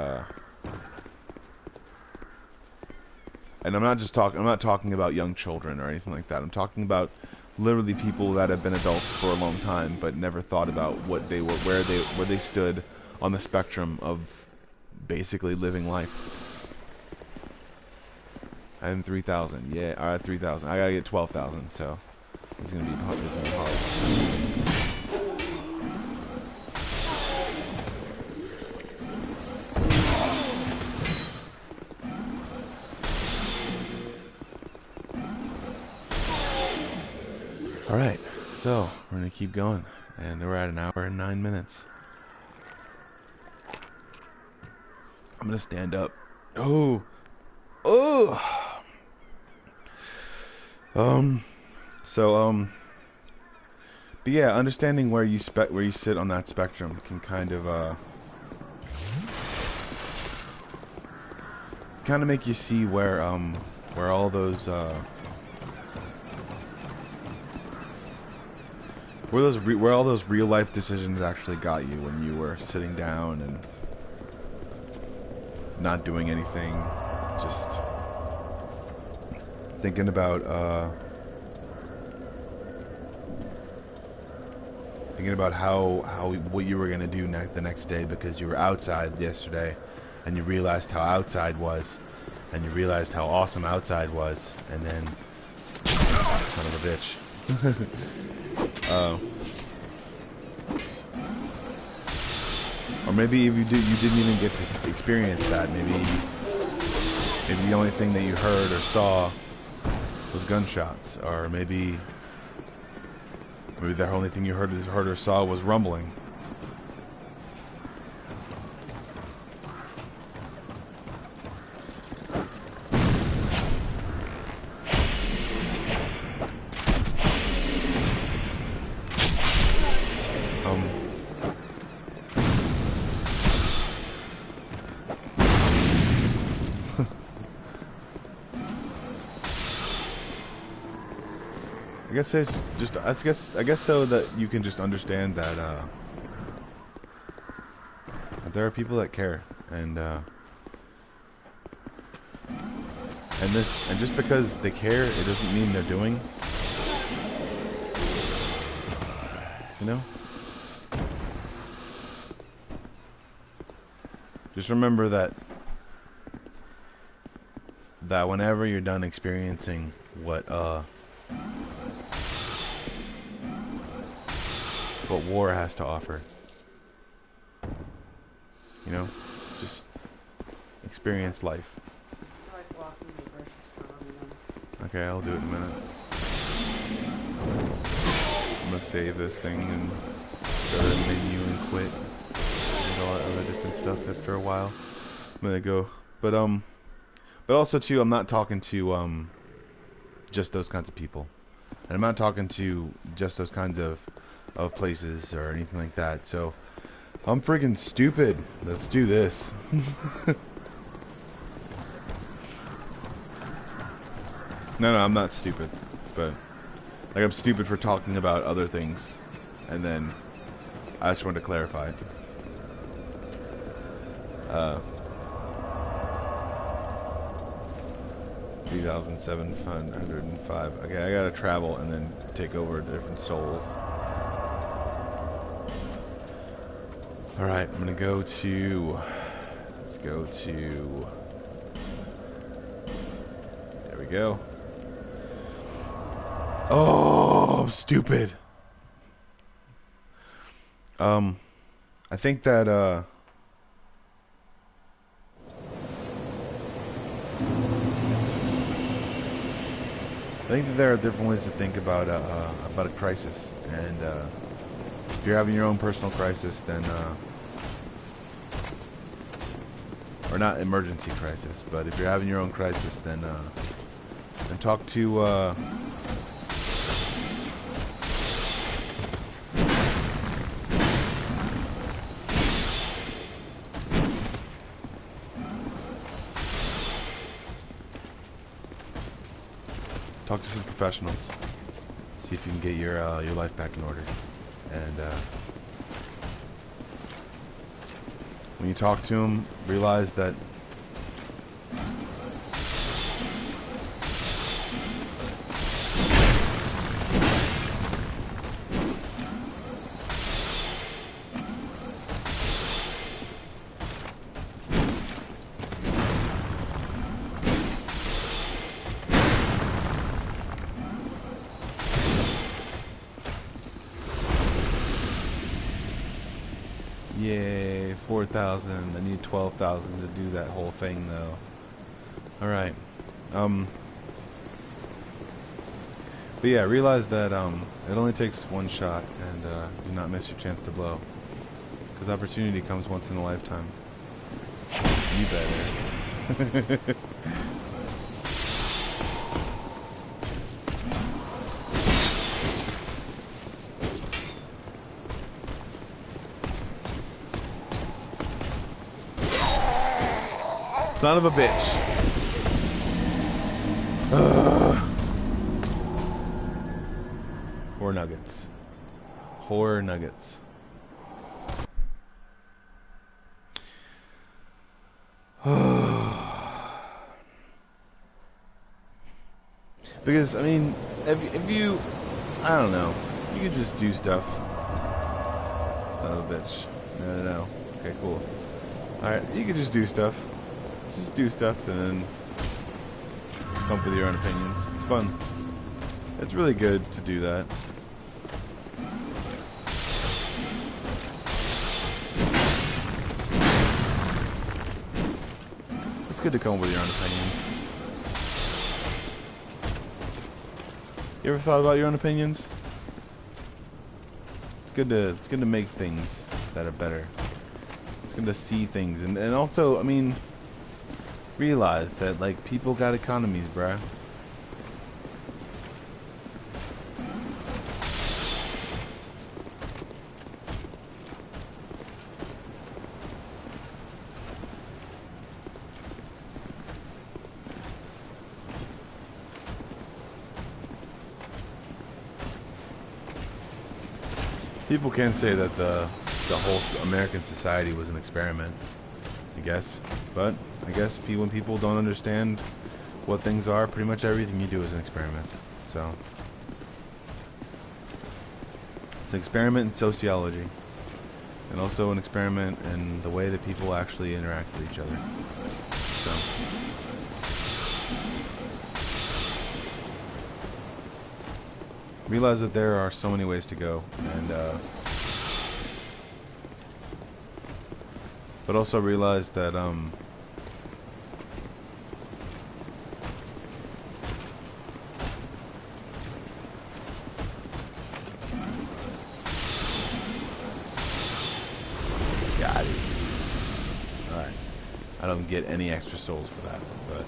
I'm not talking about young children or anything like that. I'm talking about literally people that have been adults for a long time but never thought about what they were, where they stood on the spectrum of basically living life. I'm 3,000. Yeah, alright, 3,000. I gotta get 12,000, so it's gonna be hard. Alright, so we're gonna keep going, and we're at an hour and 9 minutes. I'm gonna stand up. Oh! But yeah, understanding where you sit on that spectrum can kind of make you see where all those where all those real life decisions actually got you when you were sitting down and not doing anything, just thinking about what you were gonna do the next day, because you were outside yesterday and you realized how outside was, and you realized how awesome outside was, and then son of a bitch. Or maybe if you didn't even get to experience that. Maybe the only thing that you heard or saw was gunshots, or maybe the only thing you heard or saw was rumbling. I guess it's just, I guess so that you can just understand that there are people that care, and just because they care, it doesn't mean they're doing. You know? Just remember that whenever you're done experiencing what war has to offer, you know, just experience life. Okay, I'll do it in a minute. I'm gonna save this thing and go to the menu and quit and all that other different stuff after a while. I'm gonna go, but also too, I'm not talking to just those kinds of people, and I'm not talking to just those kinds of places or anything like that. So I'm freaking stupid. Let's do this. No, I'm not stupid, but like, I'm stupid for talking about other things, and then I just wanted to clarify. 3,705. Okay, I gotta travel and then take over different souls. Alright, I'm gonna go to... Let's go to... There we go. Oh, stupid. I think that, there are different ways to think about a crisis, and if you're having your own personal crisis, then or not emergency crisis, but if you're having your own crisis, then talk to talk to some professionals. See if you can get your life back in order. And when you talk to them, realize that yay, 4,000. I need 12,000 to do that whole thing, though. Alright. But yeah, realize that it only takes one shot, and do not miss your chance to blow. Because opportunity comes once in a lifetime. You better. Son of a bitch. Horror nuggets. Horror nuggets. Because, I mean, if you, I don't know, you could just do stuff. Son of a bitch. No. Okay, cool. Alright, you could just do stuff. Just do stuff and then come up with your own opinions. It's fun. It's really good to do that. It's good to come up with your own opinions. You ever thought about your own opinions? It's good to make things that are better. It's good to see things and also, I mean, realize that, like, people got economies, bruh. People can say that the whole American society was an experiment, I guess, but I guess when people don't understand what things are, pretty much everything you do is an experiment. So it's an experiment in sociology, and also an experiment in the way that people actually interact with each other. So realize that there are so many ways to go, and but also realize that got it. Alright. I don't get any extra souls for that, but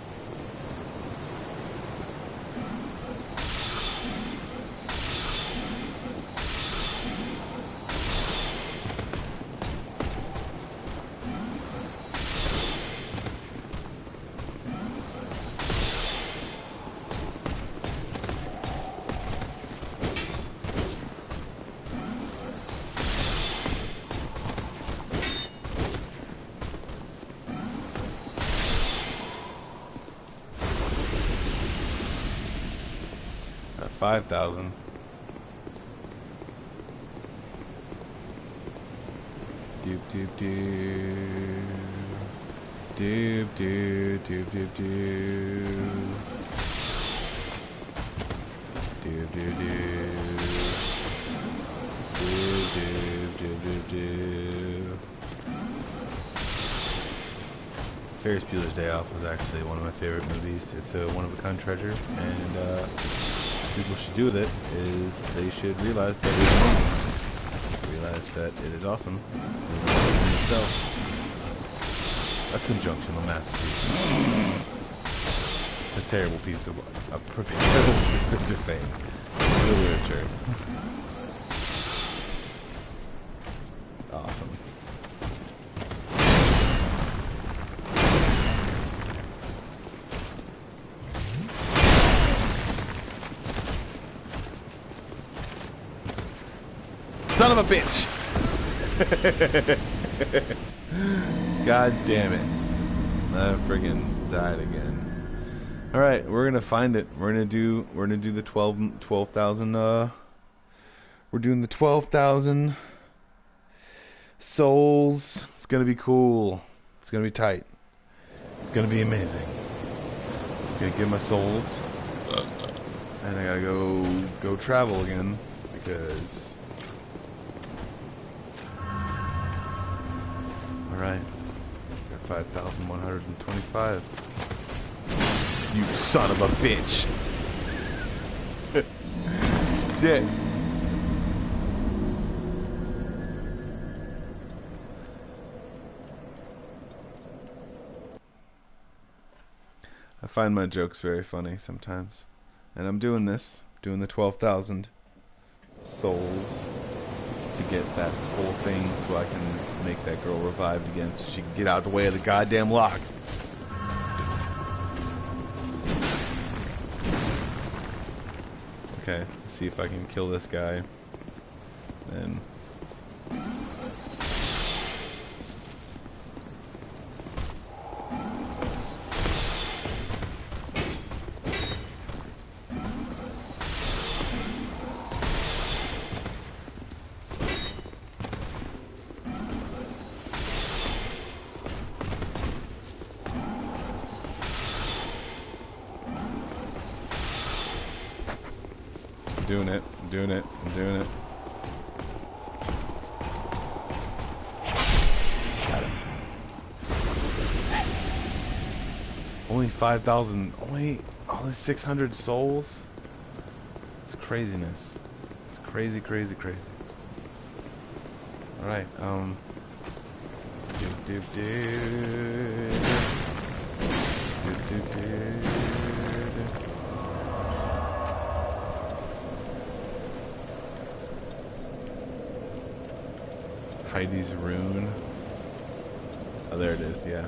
5,000. Doop doop doop. Doop doop doop doop doop. Doop doop doop. Doop doop doop doop doop. Ferris Bueller's Day Off was actually one of my favorite movies. It's a one-of-a-kind treasure, and people should do with it is they should realize that it is awesome. In itself. A conjunctional masterpiece. A terrible piece of defame. Literature. Awesome. Son of a bitch! God damn it. I friggin' died again. Alright, we're gonna find it. We're gonna do the 12,000 we're doing the 12,000 souls. It's gonna be cool. It's gonna be tight. It's gonna be amazing. I'm gonna get my souls. And I gotta go travel again because alright. Got 5,125. You son of a bitch. Shit. I find my jokes very funny sometimes. And I'm doing this. Doing the 12,000 souls to get that whole thing so I can make that girl revived again so she can get out of the way of the goddamn lock. Okay, let's see if I can kill this guy. Then I'm doing it. Got him. Only 5,000, only 600 souls? It's craziness. It's crazy. Alright, Heidi's rune. Oh, there it is, yeah.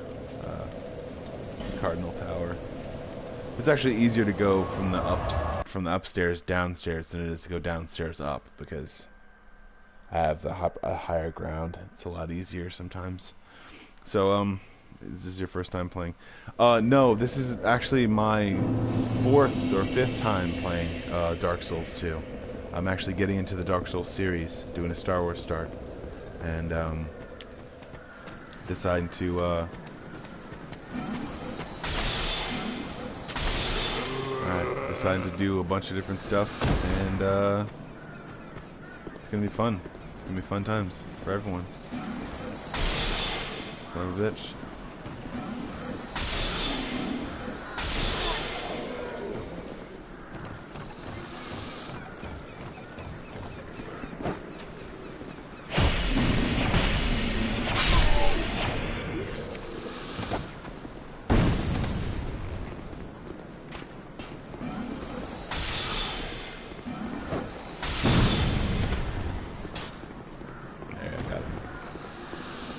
Cardinal Tower. It's actually easier to go from the upstairs downstairs than it is to go downstairs up because I have a higher ground. It's a lot easier sometimes. So, is this your first time playing? No, this is actually my 4th or 5th time playing Dark Souls 2. I'm actually getting into the Dark Souls series, doing a Star Wars start. And deciding to deciding to do a bunch of different stuff, and it's gonna be fun. It's gonna be fun times for everyone. Son of a bitch.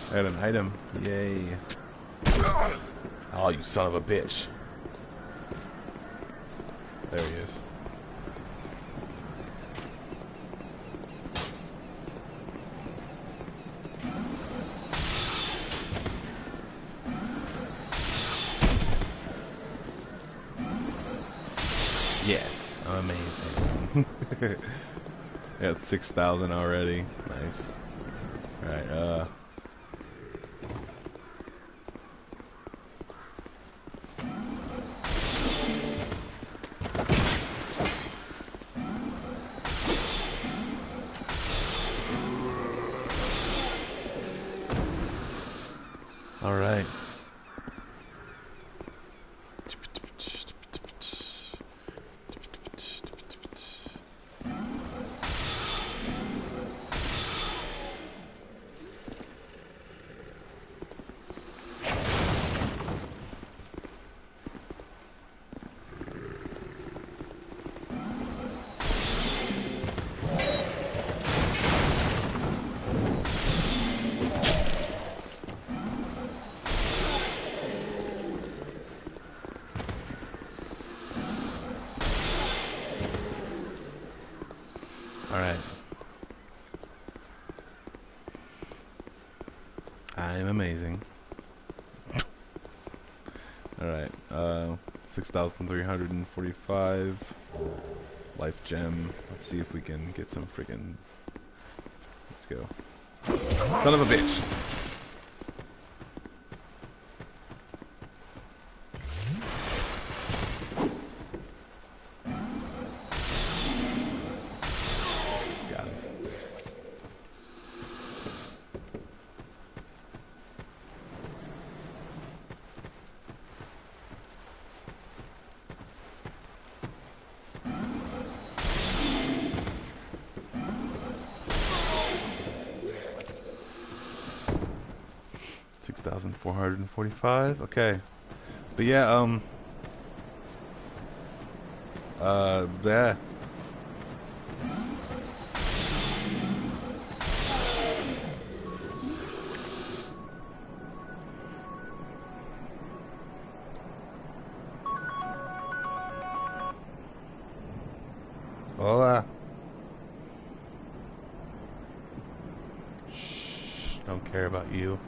I got an item. Yay. Oh, you son of a bitch. There he is. Yes, amazing. Got 6,000 already. Nice. Alright, alright. Alright. I'm amazing. Alright, 6,345 life gem. Let's see if we can get some friggin'. Let's go. Son of a bitch! Got him. $6,445. Okay, but yeah, yeah. Hola. Shh, don't care about you.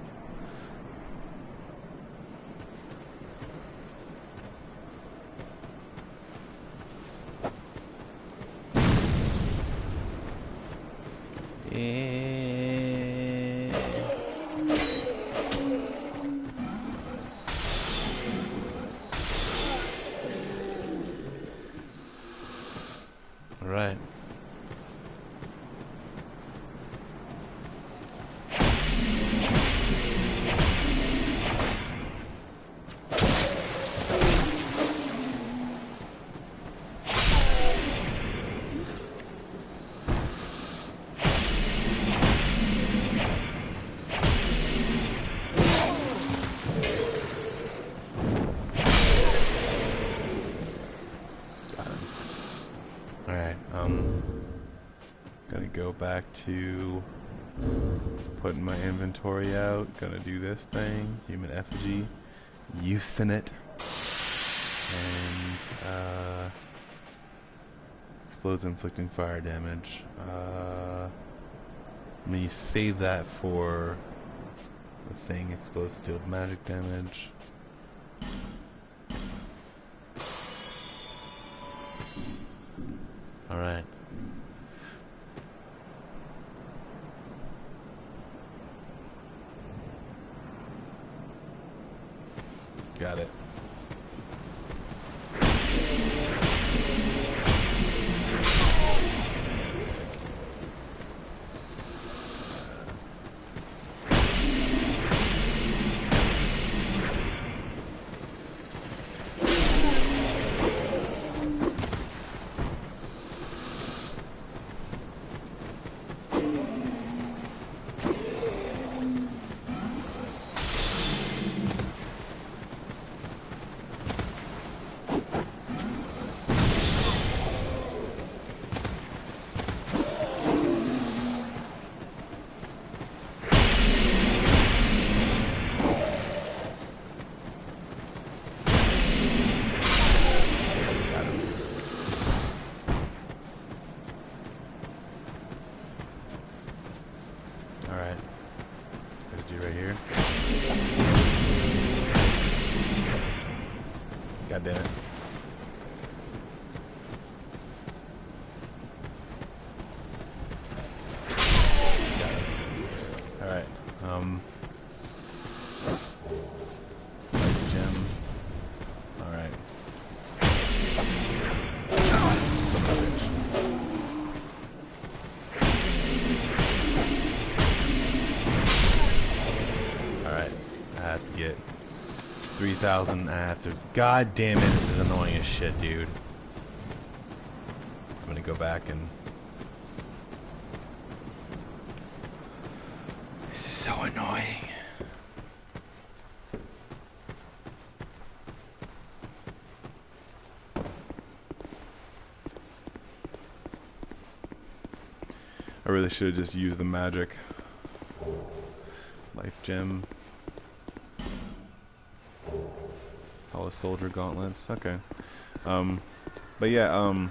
All right. Gonna go back to putting my inventory out. Gonna do this thing. Human effigy. Euthanaate. And, explodes inflicting fire damage. Let me save that for the thing. Explodes to deal magic damage. Alright. Got it. Alright. There's dude right here. God damn it. 3000 after. God damn it, this is annoying as shit, dude. I'm gonna go back and... This is so annoying. I really should have just used the magic. Life gem. Hollow soldier gauntlets. Okay. But yeah,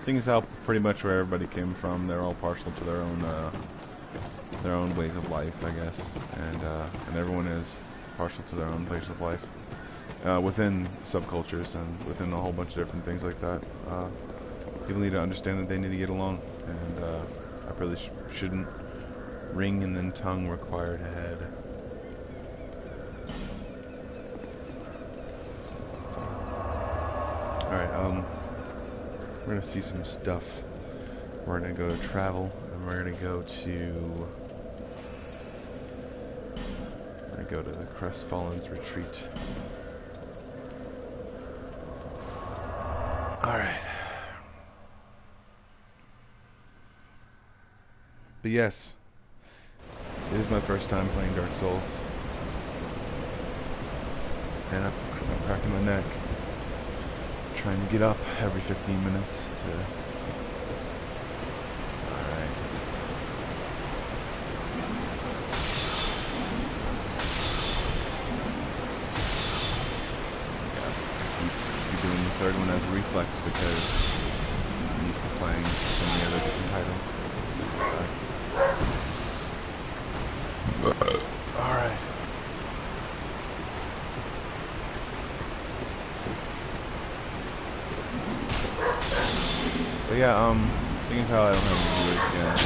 seeing as how pretty much where everybody came from, they're all partial to their own ways of life, I guess, and everyone is partial to their own ways of life within subcultures and within a whole bunch of different things like that. People need to understand that they need to get along, and I really shouldn't ring and then tongue required ahead. Alright, we're gonna see some stuff. We're gonna go to travel, and we're gonna go to the Crestfallen's retreat. Alright. But yes, it is my first time playing Dark Souls. And I'm cracking my neck. Trying to get up every 15 minutes to... Alright. Keep doing the third one as a reflex because I'm used to playing so many other different titles. Alright. But yeah, seeing as how I don't have viewers again,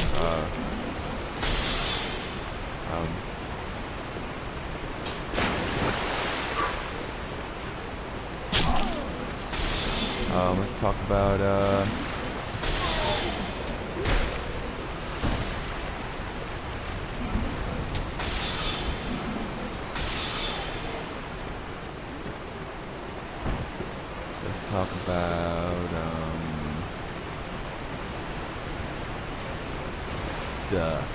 let's talk about, stuff.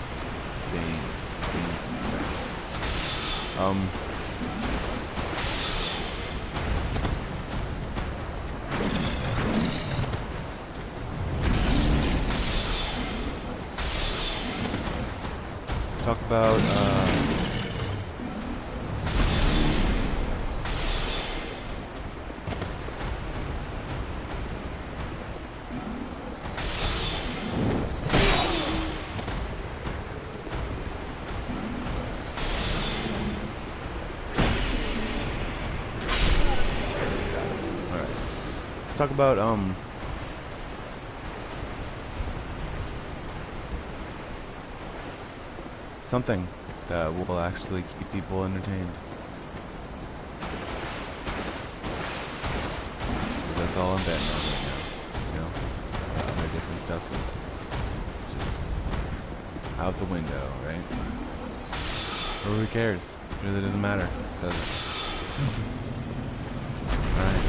Things. Let's talk about, talk about something that will actually keep people entertained. That's all I'm betting on right now. You know, my different stuff is just out the window, right? Or who cares? It really doesn't matter, does it? Alright.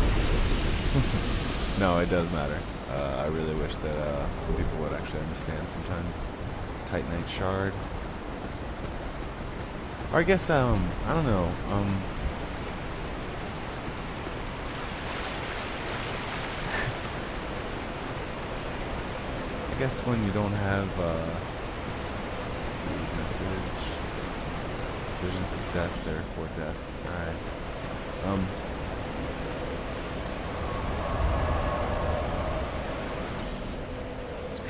No, it does matter. I really wish that some people would actually understand sometimes. Titanite shard. Or I guess, I don't know. I guess when you don't have, message, visions of death, therefore death. Alright.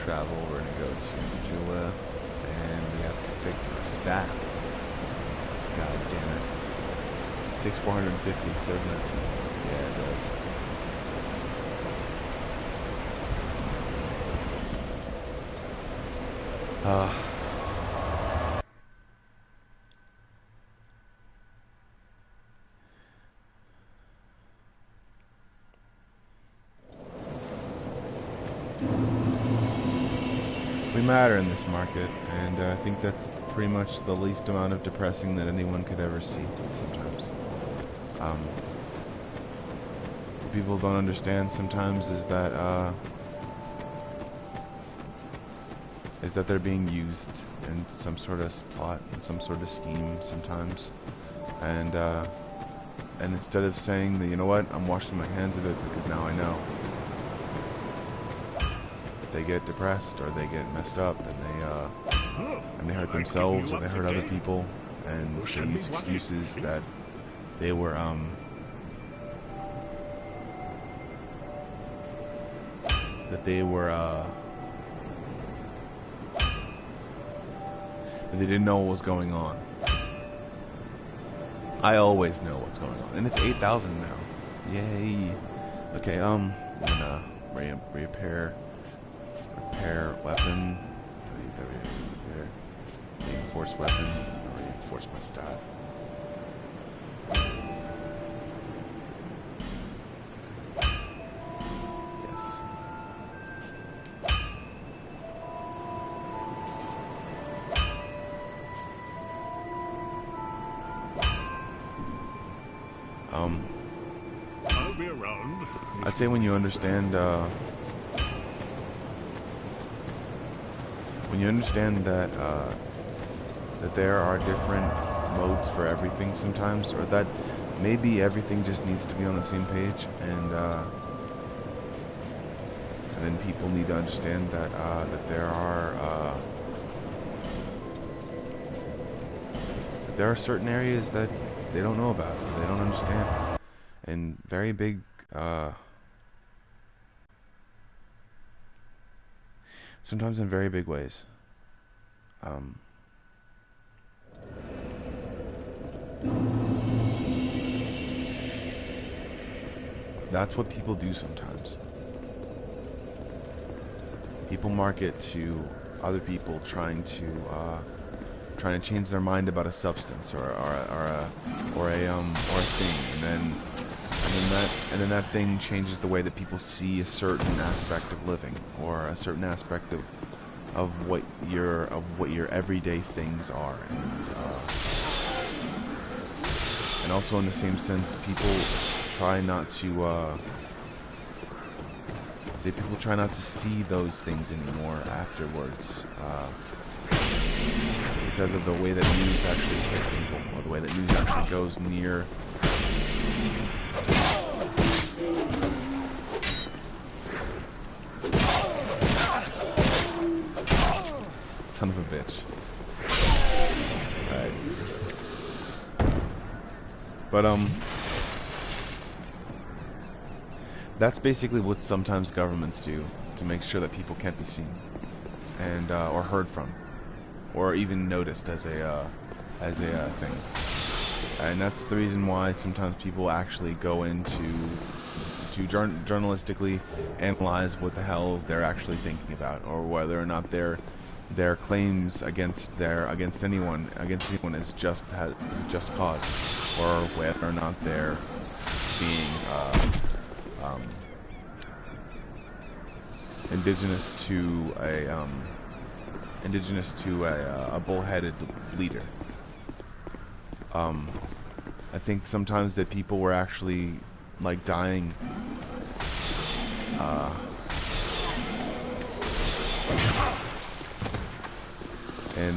Travel, we're gonna go to Jula, and we have to fix our staff. God damn it. It takes 450, doesn't it? Yeah, it does. We matter in this market, and I think that's pretty much the least amount of depressing that anyone could ever see sometimes. what people don't understand sometimes is that they're being used in some sort of plot, in some sort of scheme sometimes, and instead of saying that, you know what, I'm washing my hands of it because now I know, they get depressed or they get messed up, and they hurt themselves or they hurt other people, and they use excuses that they were that they didn't know what was going on. I always know what's going on, and it's 8,000 now. Yay! Okay, I'm gonna repair weapon. Reinforce weapon. Reinforce my staff. Yes. I'll be around. I'd say when you understand that there are different modes for everything sometimes, or that maybe everything just needs to be on the same page, and then people need to understand that there are certain areas that they don't know about, they don't understand, and very big sometimes in very big ways. That's what people do sometimes. People market to other people trying to change their mind about a substance or a thing, and then that thing changes the way that people see a certain aspect of living, or a certain aspect of what your everyday things are, and also in the same sense, people try not to see those things anymore afterwards, because of the way that news actually hits people, or the way that news actually goes near. Son of a bitch. Alright. But, that's basically what sometimes governments do to make sure that people can't be seen, and, or heard from, or even noticed as a thing. And that's the reason why sometimes people actually go into journalistically analyze what the hell they're actually thinking about, or whether or not their claims against anyone is just cause, or whether or not they're being indigenous to a bullheaded leader. I think sometimes that people were actually like dying in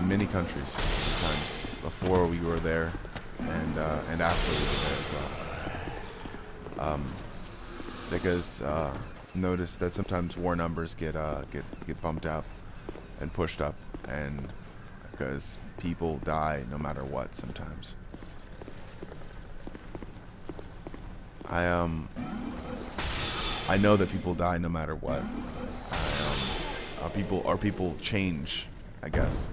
many countries sometimes before we were there, and after we were there as well. Because notice that sometimes war numbers get bumped up and pushed up, and because people die no matter what sometimes. I know that people die no matter what. People change, I guess.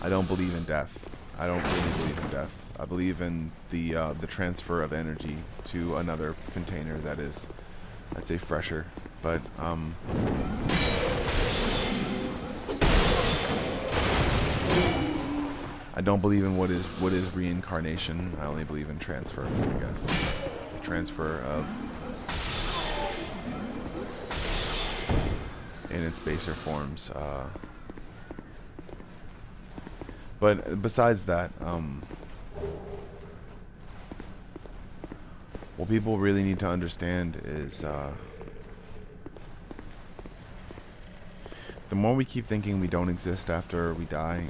I don't believe in death. I don't really believe in death. I believe in the transfer of energy to another container that is, I'd say, fresher. But I don't believe in what is reincarnation. I only believe in transfer, I guess. Transfer of, in its baser forms. But besides that, what people really need to understand is the more we keep thinking we don't exist after we die,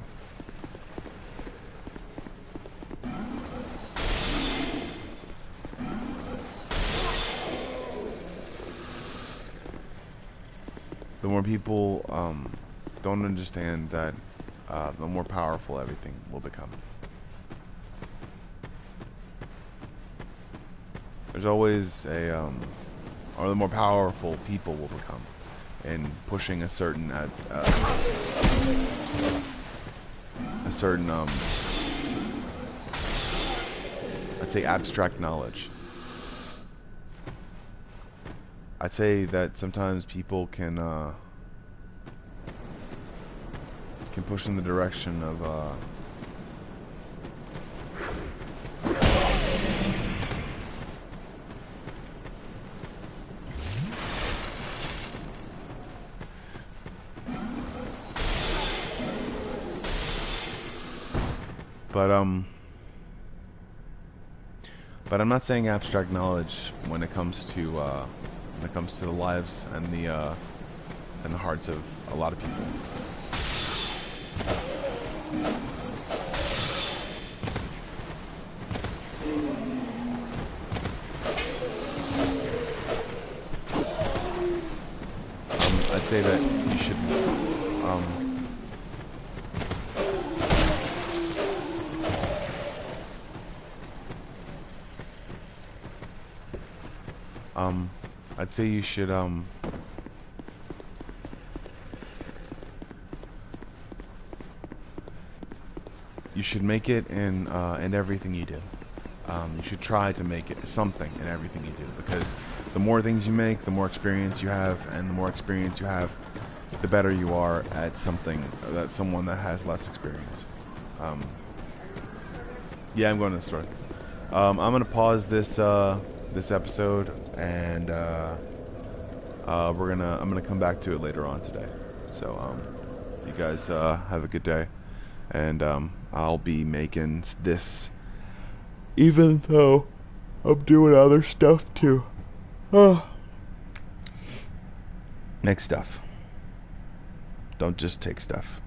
the more people don't understand that the more powerful everything will become. There's always a, or the more powerful people will become in pushing a certain, I'd say abstract knowledge. I'd say that sometimes people can push in the direction of but I'm not saying abstract knowledge when it comes to the lives and the hearts of a lot of people. I'd say that you should I'd say you should make it in everything you do. You should try to make it something in everything you do, because the more things you make, the more experience you have, and the more experience you have, the better you are at something that someone that has less experience. Yeah, I'm going to the store. I'm going to pause this this episode, and I'm gonna come back to it later on today. So you guys have a good day, and I'll be making this even though I'm doing other stuff too. Next stuff. Don't just take stuff.